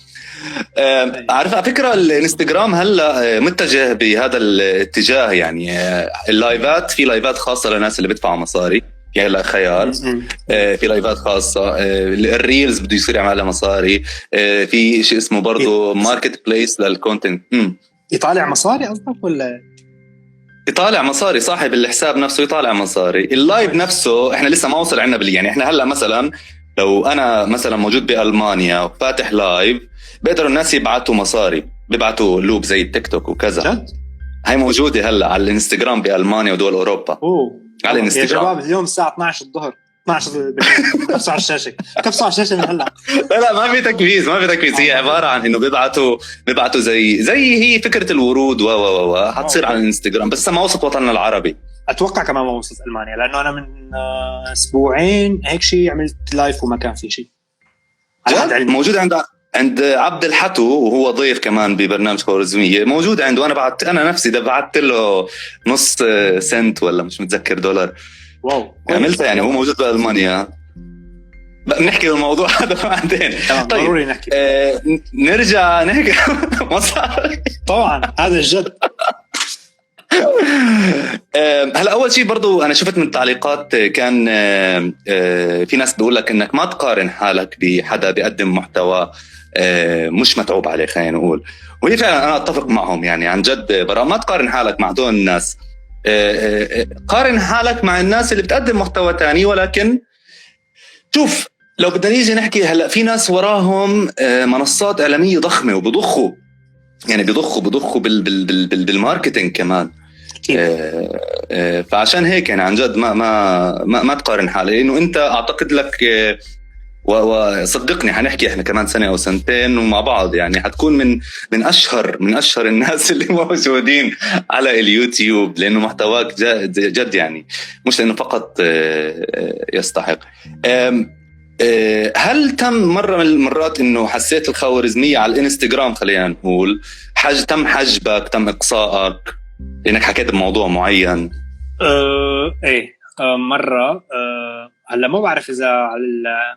عارف على فكرة الانستغرام هلا متجه بهذا الاتجاه يعني. اللايفات، في لايفات خاصة للناس اللي بدفعوا مصاري يعني، لا خيال. في لايفات خاصة. الريلز بده يصير يعملها مصاري. في شيء اسمه برضو ماركت بليس للكونتنت. يطالع مصاري قصدك ولا؟ يطالع مصاري، صاحب الحساب نفسه يطالع مصاري. اللايف نفسه احنا لسه ما وصل عنا يعني احنا هلا مثلا لو انا مثلا موجود بألمانيا وفاتح لايف، بيقدروا الناس يبعتوا مصاري، بيبعتوا لوب زي التيك توك وكذا. جد؟ هاي موجودة هلا على الانستغرام بألمانيا ودول أوروبا. على الانستغرام يا شباب اليوم الساعة 12 الظهر 12 كبسوا على الشاشة من هلا. لا ما في تكبيز هي عبارة عن إنه بيبعتوا زي هي فكرة الورود حتصير على الانستغرام، بس ما وصلت وطننا العربي. أتوقع كمان ما وصلت ألمانيا، لأنه أنا من أسبوعين هيك شيء عملت لايف وما كان في شيء. موجود عند عبد الحتو، وهو ضيف كمان ببرنامج خوارزمية، موجود عنده. أنا نفسي دفعت له نص سنت ولا مش متذكر $. واو عملتها يعني. هو موجود بألمانيا. نحكي الموضوع هذا بعدين. طيب ضروري نحكي. نرجع نحكي مصاري. طبعا هذا الجد. هلا اول شيء برضو انا شفت من التعليقات كان في ناس بيقول لك انك ما تقارن حالك بحدا بيقدم محتوى مش متعوب عليه، خلينا نقول. وهي فعلا انا اتفق معهم يعني، عن جد براء. ما تقارن حالك مع دون الناس، قارن حالك مع الناس اللي بتقدم محتوى تاني. ولكن شوف، لو بدنا نيجي نحكي هلا، في ناس وراهم منصات إعلامية ضخمة وبضخوا بالماركتينج كمان. فعشان هيك يعني عن جد ما تقارن حالك، لأنه أنت أعتقد لك وصدقني حنحكي احنا كمان سنة أو سنتين ومع بعض يعني، حتكون من أشهر الناس اللي موجودين على اليوتيوب، لأنه محتواك جد يعني، مش لأنه فقط يستحق. هل تم مرة من المرات انه حسيت الخوارزمية على الانستغرام خلينا نقول تم حجبك، تم اقصائك لانك حكيت بموضوع معين؟ ايه مرة هلا ما بعرف اذا على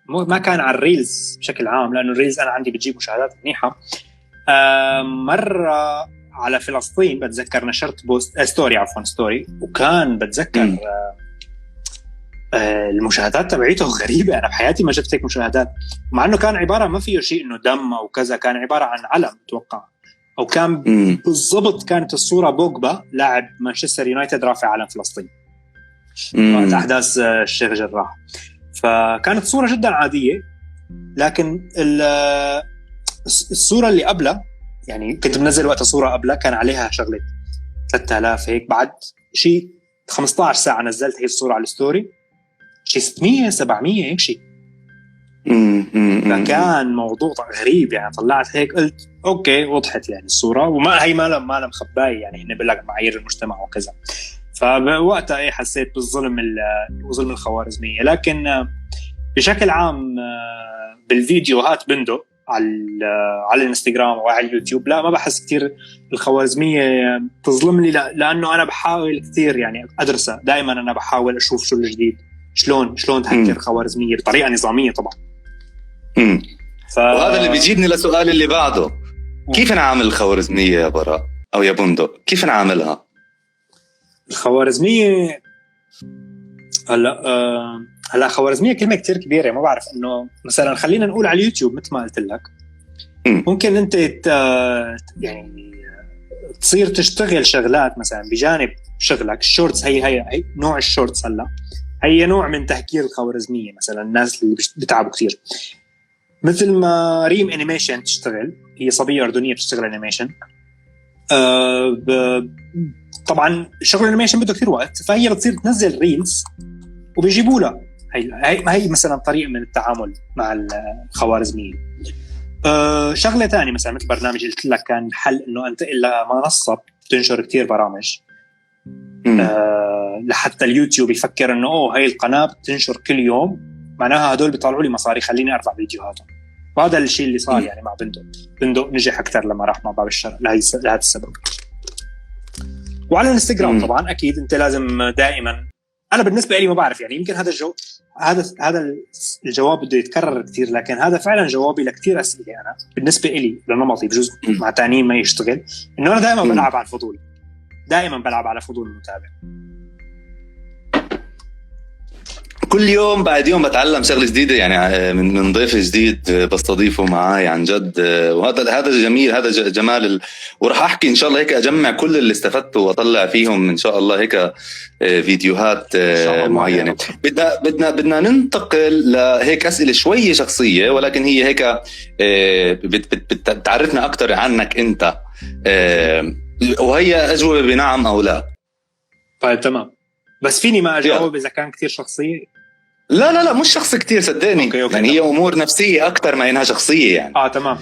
ما كان على الريلز بشكل عام، لانه الريلز انا عندي بتجيب مشاهدات منيحة. مرة على فلسطين بتذكر نشرت بوست ستوري، عفوا ستوري، وكان بتذكر المشاهدات تبعيته غريبة. أنا بحياتي ما شفت هيك مشاهدات، مع أنه كان عبارة ما فيه شيء إنه دم أو كذا، كان عبارة عن علم أتوقع، أو كان بالضبط كانت الصورة بوجبا لاعب مانشستر يونايتد رافع علم فلسطين وقت أحداث الشيخ جراح. فكانت صورة جدا عادية، لكن الصورة اللي قبلها يعني كنت منزل وقت صورة قبلها كان عليها شغلة 3000 هيك، بعد شيء 15 ساعة نزلت هي الصورة على الستوري شيء 600 700 هيك شيء. فكان موضوع غريب يعني. طلعت هيك قلت اوكي وضحت يعني الصورة، وما هي ما لم خباي يعني، هن بقول لك معايير المجتمع وكذا. فوقتها ايه حسيت بالظلم وظلم الخوارزمية. لكن بشكل عام بالفيديوهات بندق على الانستغرام وعلى اليوتيوب لا، ما بحس كتير الخوارزمية تظلمني، لأنه أنا بحاول كتير يعني أدرسها دائما. أنا بحاول أشوف شو الجديد، شلون تهكر الخوارزمية بطريقة نظامية طبعا. وهذا اللي بيجيبني لسؤال اللي بعده، كيف نعامل الخوارزمية يا براء أو يا بندق؟ كيف نعاملها الخوارزمية؟ هلا خوارزمية كلمة كتير كبيرة، ما بعرف إنه مثلا خلينا نقول على اليوتيوب مثل ما قلت لك ممكن أنت يعني تصير تشتغل شغلات مثلا بجانب شغلك. الشورتس هي نوع الشورتس هلا هي نوع من تهكير الخوارزمية. مثلا الناس اللي بتعبوا كتير، مثل ما ريم انيميشن تشتغل، هي صبية أردنية بتشتغل انيميشن. طبعا شغل الانيميشن بده كتير وقت، فهي بتصير تنزل ريلز وبيجيبوا لها. هي مثلا طريقة من التعامل مع الخوارزمية. شغلة تانية مثلا مثل برنامج قلت لك كان حل انه انت الا منصة تنشر كتير برامج لحتى اليوتيوب يفكر انه هاي القناة بتنشر كل يوم، معناها هدول بيطلعوا لي مصاري، خليني ارفع فيديوهاتهم. وهذا الشيء اللي صار يعني مع بندق نجح اكثر لما راح مع باب الشرق لهذا السبب. وعلى الانستغرام طبعا اكيد انت لازم دائما. انا بالنسبه لي ما بعرف يعني، يمكن هذا الجواب بده يتكرر كثير، لكن هذا فعلا جوابي لكثير اسئله. انا بالنسبه لي لنمطي بجزء مع تانيين ما يشتغل، انه انا دائما بلعب على الفضول، دائما بلعب على فضول المتابع. كل يوم بعد يوم بتعلم شغله جديده يعني من ضيف جديد بستضيفه معاي عن جد. وهذا جميل، هذا جمال وراح احكي ان شاء الله هيك اجمع كل اللي استفدته واطلع فيهم ان شاء الله هيك فيديوهات معينه. بدنا ننتقل لهيك اسئله شويه شخصيه، ولكن هي هيك بتعرفنا اكثر عنك انت، وهي اجوبه بنعم او لا. طيب تمام، بس فيني ما اجاوب اذا كان كثير شخصيه. لا مش شخص كتير صدقني. أوكي. يعني هي أمور نفسية أكتر ما إنها شخصية يعني. تمام.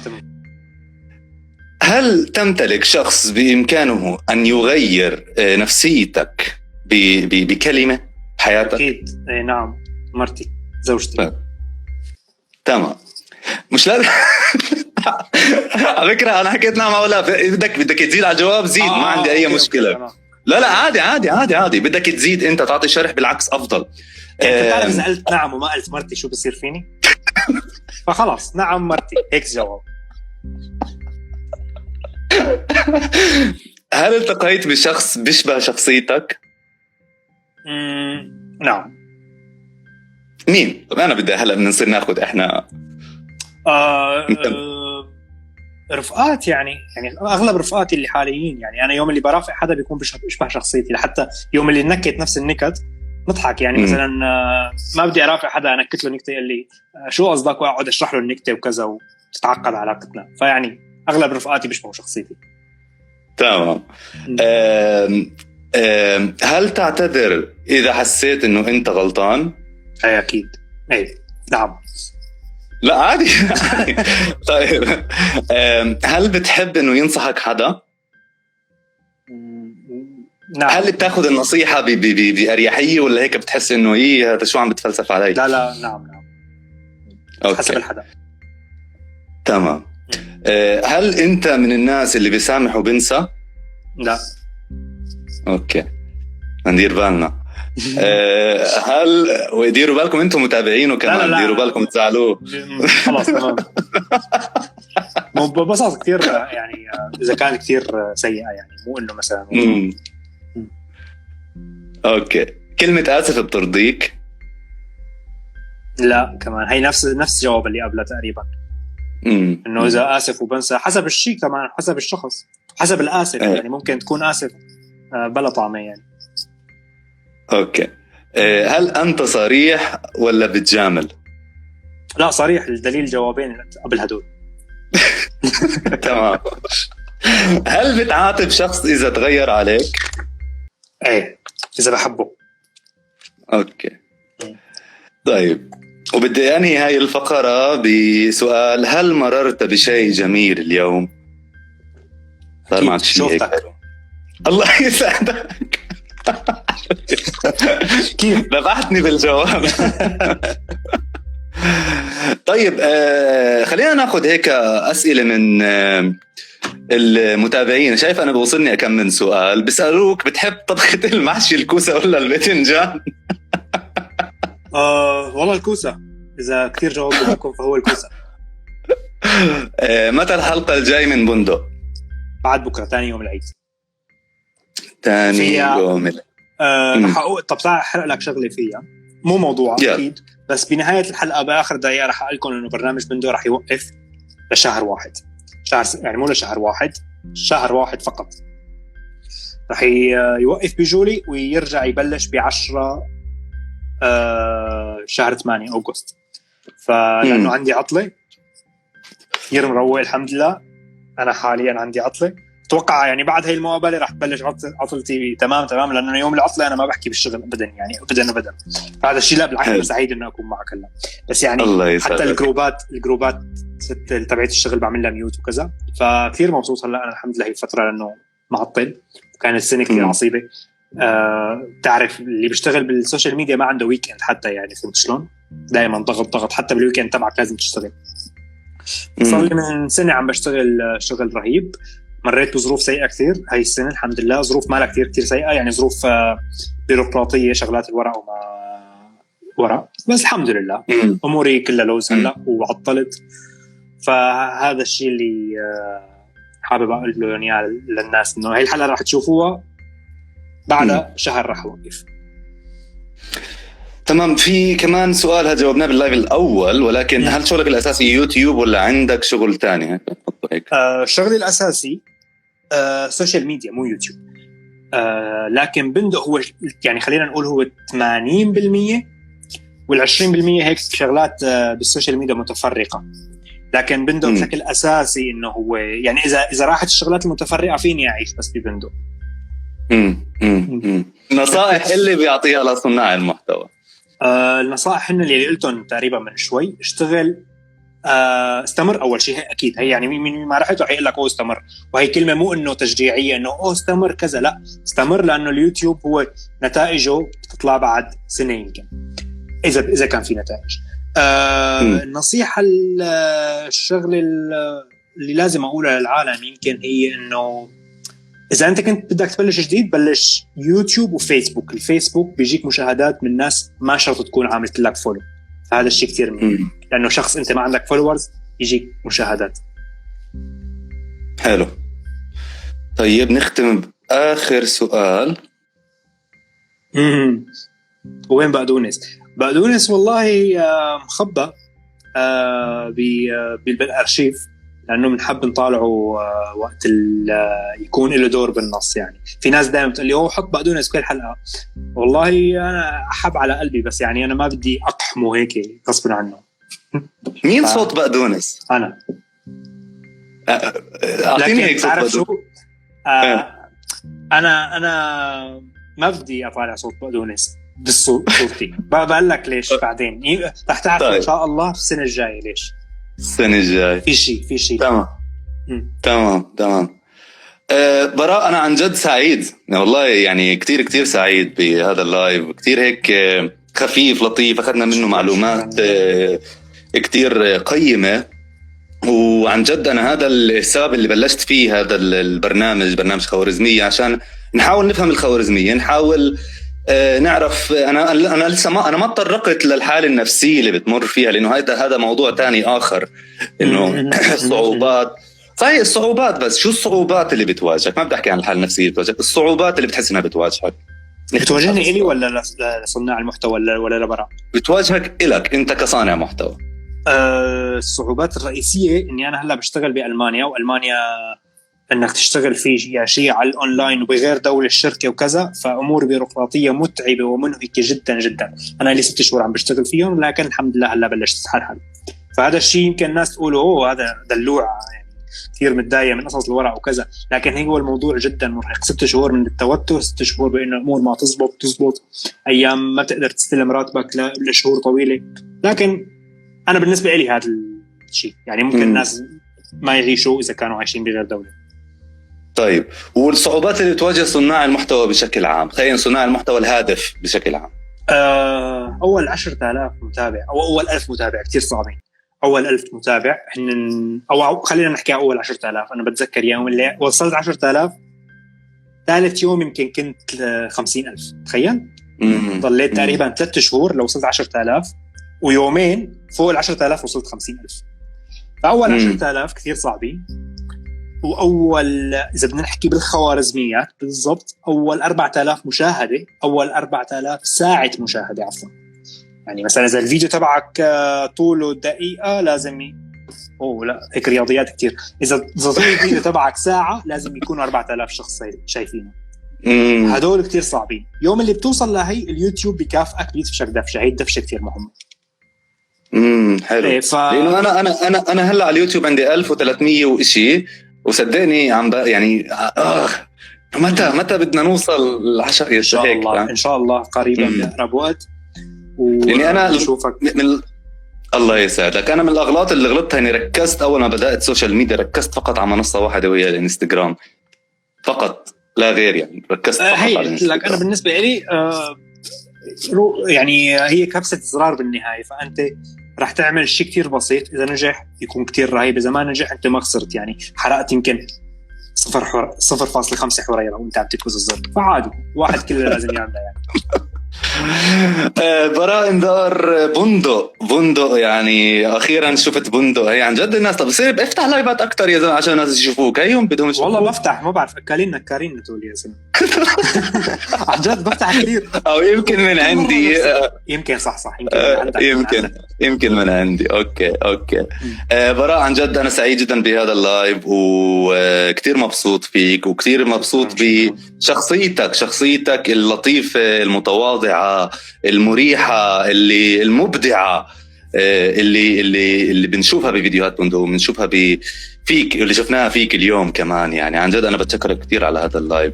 هل تمتلك شخص بإمكانه أن يغير نفسيتك بكلمة حياتك؟ أكيد نعم، مرتي زوجتي. تمام، مش لازم على فكرة أنا حكيت نعم ولا بدك تزيد على الجواب زيد، ما عندي أي مشكلة. لا عادي بدك تزيد أنت تعطي شرح بالعكس أفضل. يعني تعرف إذا قلت نعم وما قلت مرتي شو بصير فيني؟ فخلاص نعم مرتي، هيك جواب. هل التقيت بشخص بيشبه شخصيتك؟ نعم. مين؟ أنا بدي هلأ بنصير ناخد إحنا رفقات يعني أغلب رفقاتي اللي حاليين. يعني أنا يوم اللي برافق حدا بيكون بيشبه شخصيتي، لحتى يوم اللي نكت نفس النكت نضحك يعني. مثلا ما بدي أرافق حدا أنكت له نكتة يقول لي شو قصدك، وأقعد أشرح له النكتة وكذا وتتعقد علاقتنا. فيعني أغلب رفقاتي بيشبهوا شخصيتي. تمام. هل تعتذر إذا حسيت إنه أنت غلطان؟ أي أكيد، أي نعم. لا عادي. طيب هل بتحب إنه ينصحك حدا؟ نعم. هل بتاخد النصيحة بأريحية ولا هيك بتحس إنه هذا شو عم بتفلسف علي؟ لا نعم. حسب الحدا. تمام. هل انت من الناس اللي بيسامح وبنسى؟ لا. اوكي، ندير بالنا. هل وديروا بالكم انتم متابعين وكمان لا. ديروا بالكم تزعلوه. خلاص تمام. مو ببساطة كتير يعني إذا كان كتير سيئة يعني مو إنه مثلا. أوكي، كلمة آسف بترضيك؟ لا كمان هي نفس جواب اللي قبله تقريبا. إنه إذا آسف وبنسى حسب الشيء كمان، حسب الشخص، حسب الآسف يعني ممكن تكون آسف بلا طعمة يعني. أوكي. هل أنت صريح ولا بتجامل؟ لا صريح، الدليل جوابين قبل هدول. تمام. هل بتعاتب شخص إذا تغير عليك؟ ايه إذا بحبه. أوكي طيب، وبدي أنهي هاي الفقرة بسؤال: هل مررت بشيء جميل اليوم؟ صار معك شيء هيك؟ الله يسعدك. كيف ذبحتني بالجواب. طيب خلينا ناخذ هيك أسئلة من المتابعين. شايف أنا بوصلني كم من سؤال بيسألوك: بتحب طبخة المحشي الكوسة ولا الباذنجان؟ والله الكوسة، إذا كتير جواب بدكم فهو الكوسة. متى الحلقة الجاي من بندق؟ بعد بكرة، تاني يوم العيد. تاني يوم طب تعال أحرق لك شغلة فيها، مو موضوع أكيد، بس بنهاية الحلقة بآخر دقيقة رح أقول لكم إنه برنامج بندق رح يوقف لشهر واحد، يعني مو لشهر واحد، شهر واحد فقط. رح يوقف بجولي ويرجع يبلش ب10 شهر 8 أغسطس. فلأنه عندي عطلة كثير مروق الحمد لله. أنا حاليا عندي عطلة، أتوقع يعني بعد هاي المقابلة رح تبلش عطلتي تمام، لأنه يوم العطلة أنا ما بحكي بالشغل أبدا، يعني أبدا. فهذا الشيء لا بالعكس سعيد إنه أكون معك هلا. بس يعني حتى الجروبات تبعت الشغل بعمل لها ميوت وكذا، فكثير مبسوط هلا أنا الحمد لله هي الفترة لأنه معطل، وكانت السنة كثير عصيبة. تعرف اللي بيشتغل بالسوشيال ميديا ما عنده ويكند حتى، يعني فهمت شلون؟ دائما ضغط حتى بالويكند تبعك لازم تشتغل. صار لي من سنة عم بشتغل شغل رهيب، مريت بظروف سيئة كثير هاي السنة الحمد لله، ظروف مالها كثير سيئة، يعني ظروف بيروقراطية، شغلات الورق وما ورق، بس الحمد لله أموري كلها لوز هلا وعطلت. فهذا الشيء اللي حابب أقول له يعني للناس، إنه هاي الحلقة راح تشوفوها بعد شهر راح أوقف. تمام. في كمان سؤال هذا جاوبناه باللايف الأول، ولكن هل شغلك الأساسي يوتيوب ولا عندك شغل تاني؟ شغلي الأساسي سوشيال ميديا مو يوتيوب. لكن بندق هو يعني خلينا نقول هو 80% وال20% هيك شغلات بالسوشيال ميديا متفرقة. لكن بندق بشكل أساسي إنه هو يعني إذا راحت الشغلات المتفرقة فيني أعيش بس ببندق. نصائح اللي بيعطيها لصناع المحتوى. النصائح إن اللي قلتهم تقريبا من شوي: اشتغل، استمر أول شيء أكيد. هي يعني من ما رحته هيقول لك استمر، وهي كلمة مو إنه تشجيعية إنه استمر كذا، لا استمر، لأنه اليوتيوب هو نتائجه تطلع بعد سنة يمكن إذا كان في نتائج. النصيحة الشغل اللي لازم أقولها للعالم يمكن هي إنه إذا أنت كنت بدك تبلش جديد بلش يوتيوب وفيسبوك. الفيسبوك بيجيك مشاهدات من ناس ما شرط تكون عاملت لك فولو، فهذا الشيء كتير مهم، لأنه شخص أنت ما عندك فولورز يجيك مشاهدات. حلو. طيب نختم بآخر سؤال. وين بقدونس والله مخبى بالأرشيف، لأنه بنحب نطالعه وقت يكون له دور بالنص. يعني في ناس دائما بتقول لي حط بقدونس كل حلقة، والله أنا أحب على قلبي، بس يعني أنا ما بدي أقحمه هيك غصب عنه. مين صوت بقدونس؟ أنا. أعطيني هيك صوت بقدونس. أنا ما بدي أطالع صوت بقدونس بالصوتي. بقول لك ليش بعدين رح تعرف إن شاء الله في السنة الجاية ليش. السنة الجاية في شيء تمام. براء، أنا عن جد سعيد والله، يعني كتير سعيد بهذا اللايف، كتير هيك خفيف لطيف، أخذنا منه معلومات كتير قيمة. وعن جد أنا هذا السبب اللي بلشت فيه هذا برنامج خوارزمية، عشان نحاول نفهم الخوارزمية، نحاول نعرف. أنا لسه ما تطرقت للحالة النفسية اللي بتمر فيها، لأنه هذا موضوع تاني آخر. إنه الصعوبات، صحيح الصعوبات، بس شو الصعوبات اللي بتواجهك؟ ما بدي أحكي عن الحالة النفسية اللي بتواجهك، الصعوبات اللي بتحس إنها بتواجهك. بتواجهني إلي ولا لصناع المحتوى ولا لبرا؟ بتواجهك إلك أنت كصانع محتوى. الصعوبات الرئيسية إني أنا هلا بشتغل بألمانيا، وألمانيا انك تشتغل في شيء على الاونلاين وبغير دولة الشركة وكذا، فامور بيروقراطية متعبة ومنهكة جدا جدا. انا لي 6 شهور عم بشتغل فيهم، لكن الحمد لله هلا بلشت اتحرحل. فهذا الشيء يمكن الناس تقول اوه هذا دلوع، يعني كثير متضايق من قصص الورق وكذا، لكن هو الموضوع جدا مرهق. 6 شهور من التوتر، 6 شهور بانه الامور ما تزبط، ايام ما تقدر تستلم راتبك لشهور طويلة. لكن انا بالنسبة لي هذا الشيء يعني ممكن الناس ما يعيشوا اذا كانوا عايشين بغير دولة. طيب، والصعوبات اللي بتواجه صناع المحتوى بشكل عام، خلينا صناع المحتوى الهادف بشكل عام. أول 10,000 متابع أو أول 1000 متابع كتير صعبين. أول 1000 متابع أو خلينا نحكي أول 10,000. أنا بتذكر يوم اللي وصلت 10,000 ثالث يوم يمكن كنت 50,000. تخيل ضليت تقريبا 3 شهور لو وصلت 10,000، ويومين فوق 10,000 وصلت 50,000. فأول 10,000 كتير صعبين. وأول إذا بدنا نحكي بالخوارزميات بالضبط، أول 4,000 مشاهدة، أول 4,000 ساعة مشاهدة عفوا. يعني مثلا إذا الفيديو تبعك طوله دقيقة لازم لا هيك رياضيات كتير. إذا طول الفيديو تبعك ساعة لازم يكون 4,000 شخص شايفينه. هدول كتير صعبين. يوم اللي بتوصل لهي اليوتيوب بكافئك، بيدفشك دفشة. هي الدفشة كتير مهمة. حلو. لأنه أنا هلا على اليوتيوب عندي 1300 وإشي، وصدقني يعني متى بدنا نوصل ل10 إن شاء الله. إن شاء الله قريبا بأقرب وقت. يعني أنا أشوفك الله يسعدك. أنا من الأغلاط اللي غلطتها إني ركزت أول ما بدأت سوشيال ميديا، ركزت فقط على منصة واحدة وهي الانستغرام فقط لا غير. يعني ركزت فقط على الانستغرام. أنا بالنسبة لي يعني هي كبسة زرار بالنهاية. فأنت راح تعمل شيء كتير بسيط، إذا نجح يكون كتير رهيب، إذا ما نجح أنت ما خسرت. يعني حرقت يمكن 0.5 حريرة وأنت عم تدوس الزر، فعادي واحد كله لازم يعملها يعني. براء انذار بندق يعني اخيرا شفت بندق. هي عن جد الناس طب بصير افتح لايفات اكثر يا زلمه عشان الناس يشوفوك. هيهم بدهم يشوفوك. والله بفتح، ما بعرف نكارين تقول يا زلمه. عن جد بفتح كثير. او يمكن من عندي. يمكن صح يمكن من عندي. اوكي. براء عن جد انا سعيد جدا بهذا اللايف، وكثير مبسوط فيك، وكثير مبسوط بشخصيتك اللطيفه المتواضعة المريحة المبدعة اللي بنشوفها بفيديوهات بندق، وبنشوفها فيك اللي شفناها فيك اليوم كمان. يعني عن جد أنا بتشكرك كتير على هذا اللايف.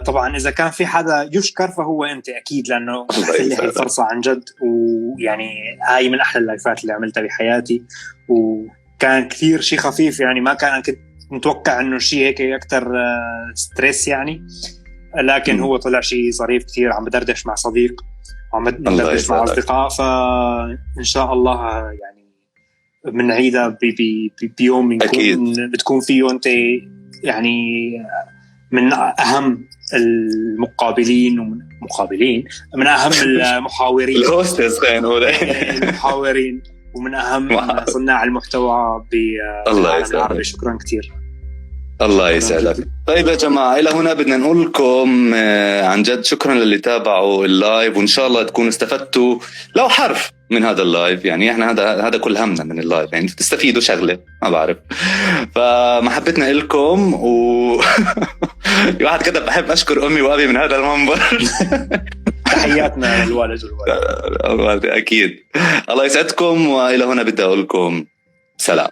طبعا إذا كان في حدا يشكر فهو أنت أكيد، لأنه هي فرصة عن جد. ويعني هاي من أحلى اللايفات اللي عملتها بحياتي، وكان كثير شيء خفيف. يعني ما كنت متوقع إنه شيء هيك أكتر ستريس يعني، لكن هو طلع شيء ظريف كتير. عم بدردش مع صديق وعم بدردش مع أصدقاء. فإن شاء الله يعني بنعيدها بيوم بتكون فيه أنت يعني من أهم المقابلين من أهم المحاورين الهوستس خلينا نقول المحاورين، ومن أهم صناع المحتوى بالعالم العربي. شكرا كتير. الله يسعدك. طيب يا جماعة، إلى هنا بدنا نقول لكم عن جد شكرا للي تابعوا اللايف، وإن شاء الله تكونوا استفدتوا لو حرف من هذا اللايف. يعني إحنا هذا كل همنا من اللايف، يعني تستفيدوا شغلة ما بعرف. فمحبتنا إلكم واحد كده بحب أشكر أمي وأبي من هذا المنبر. تحياتنا للوالد والوالد. أكيد. الله يسعدكم، وإلى هنا بدي أقول لكم سلام.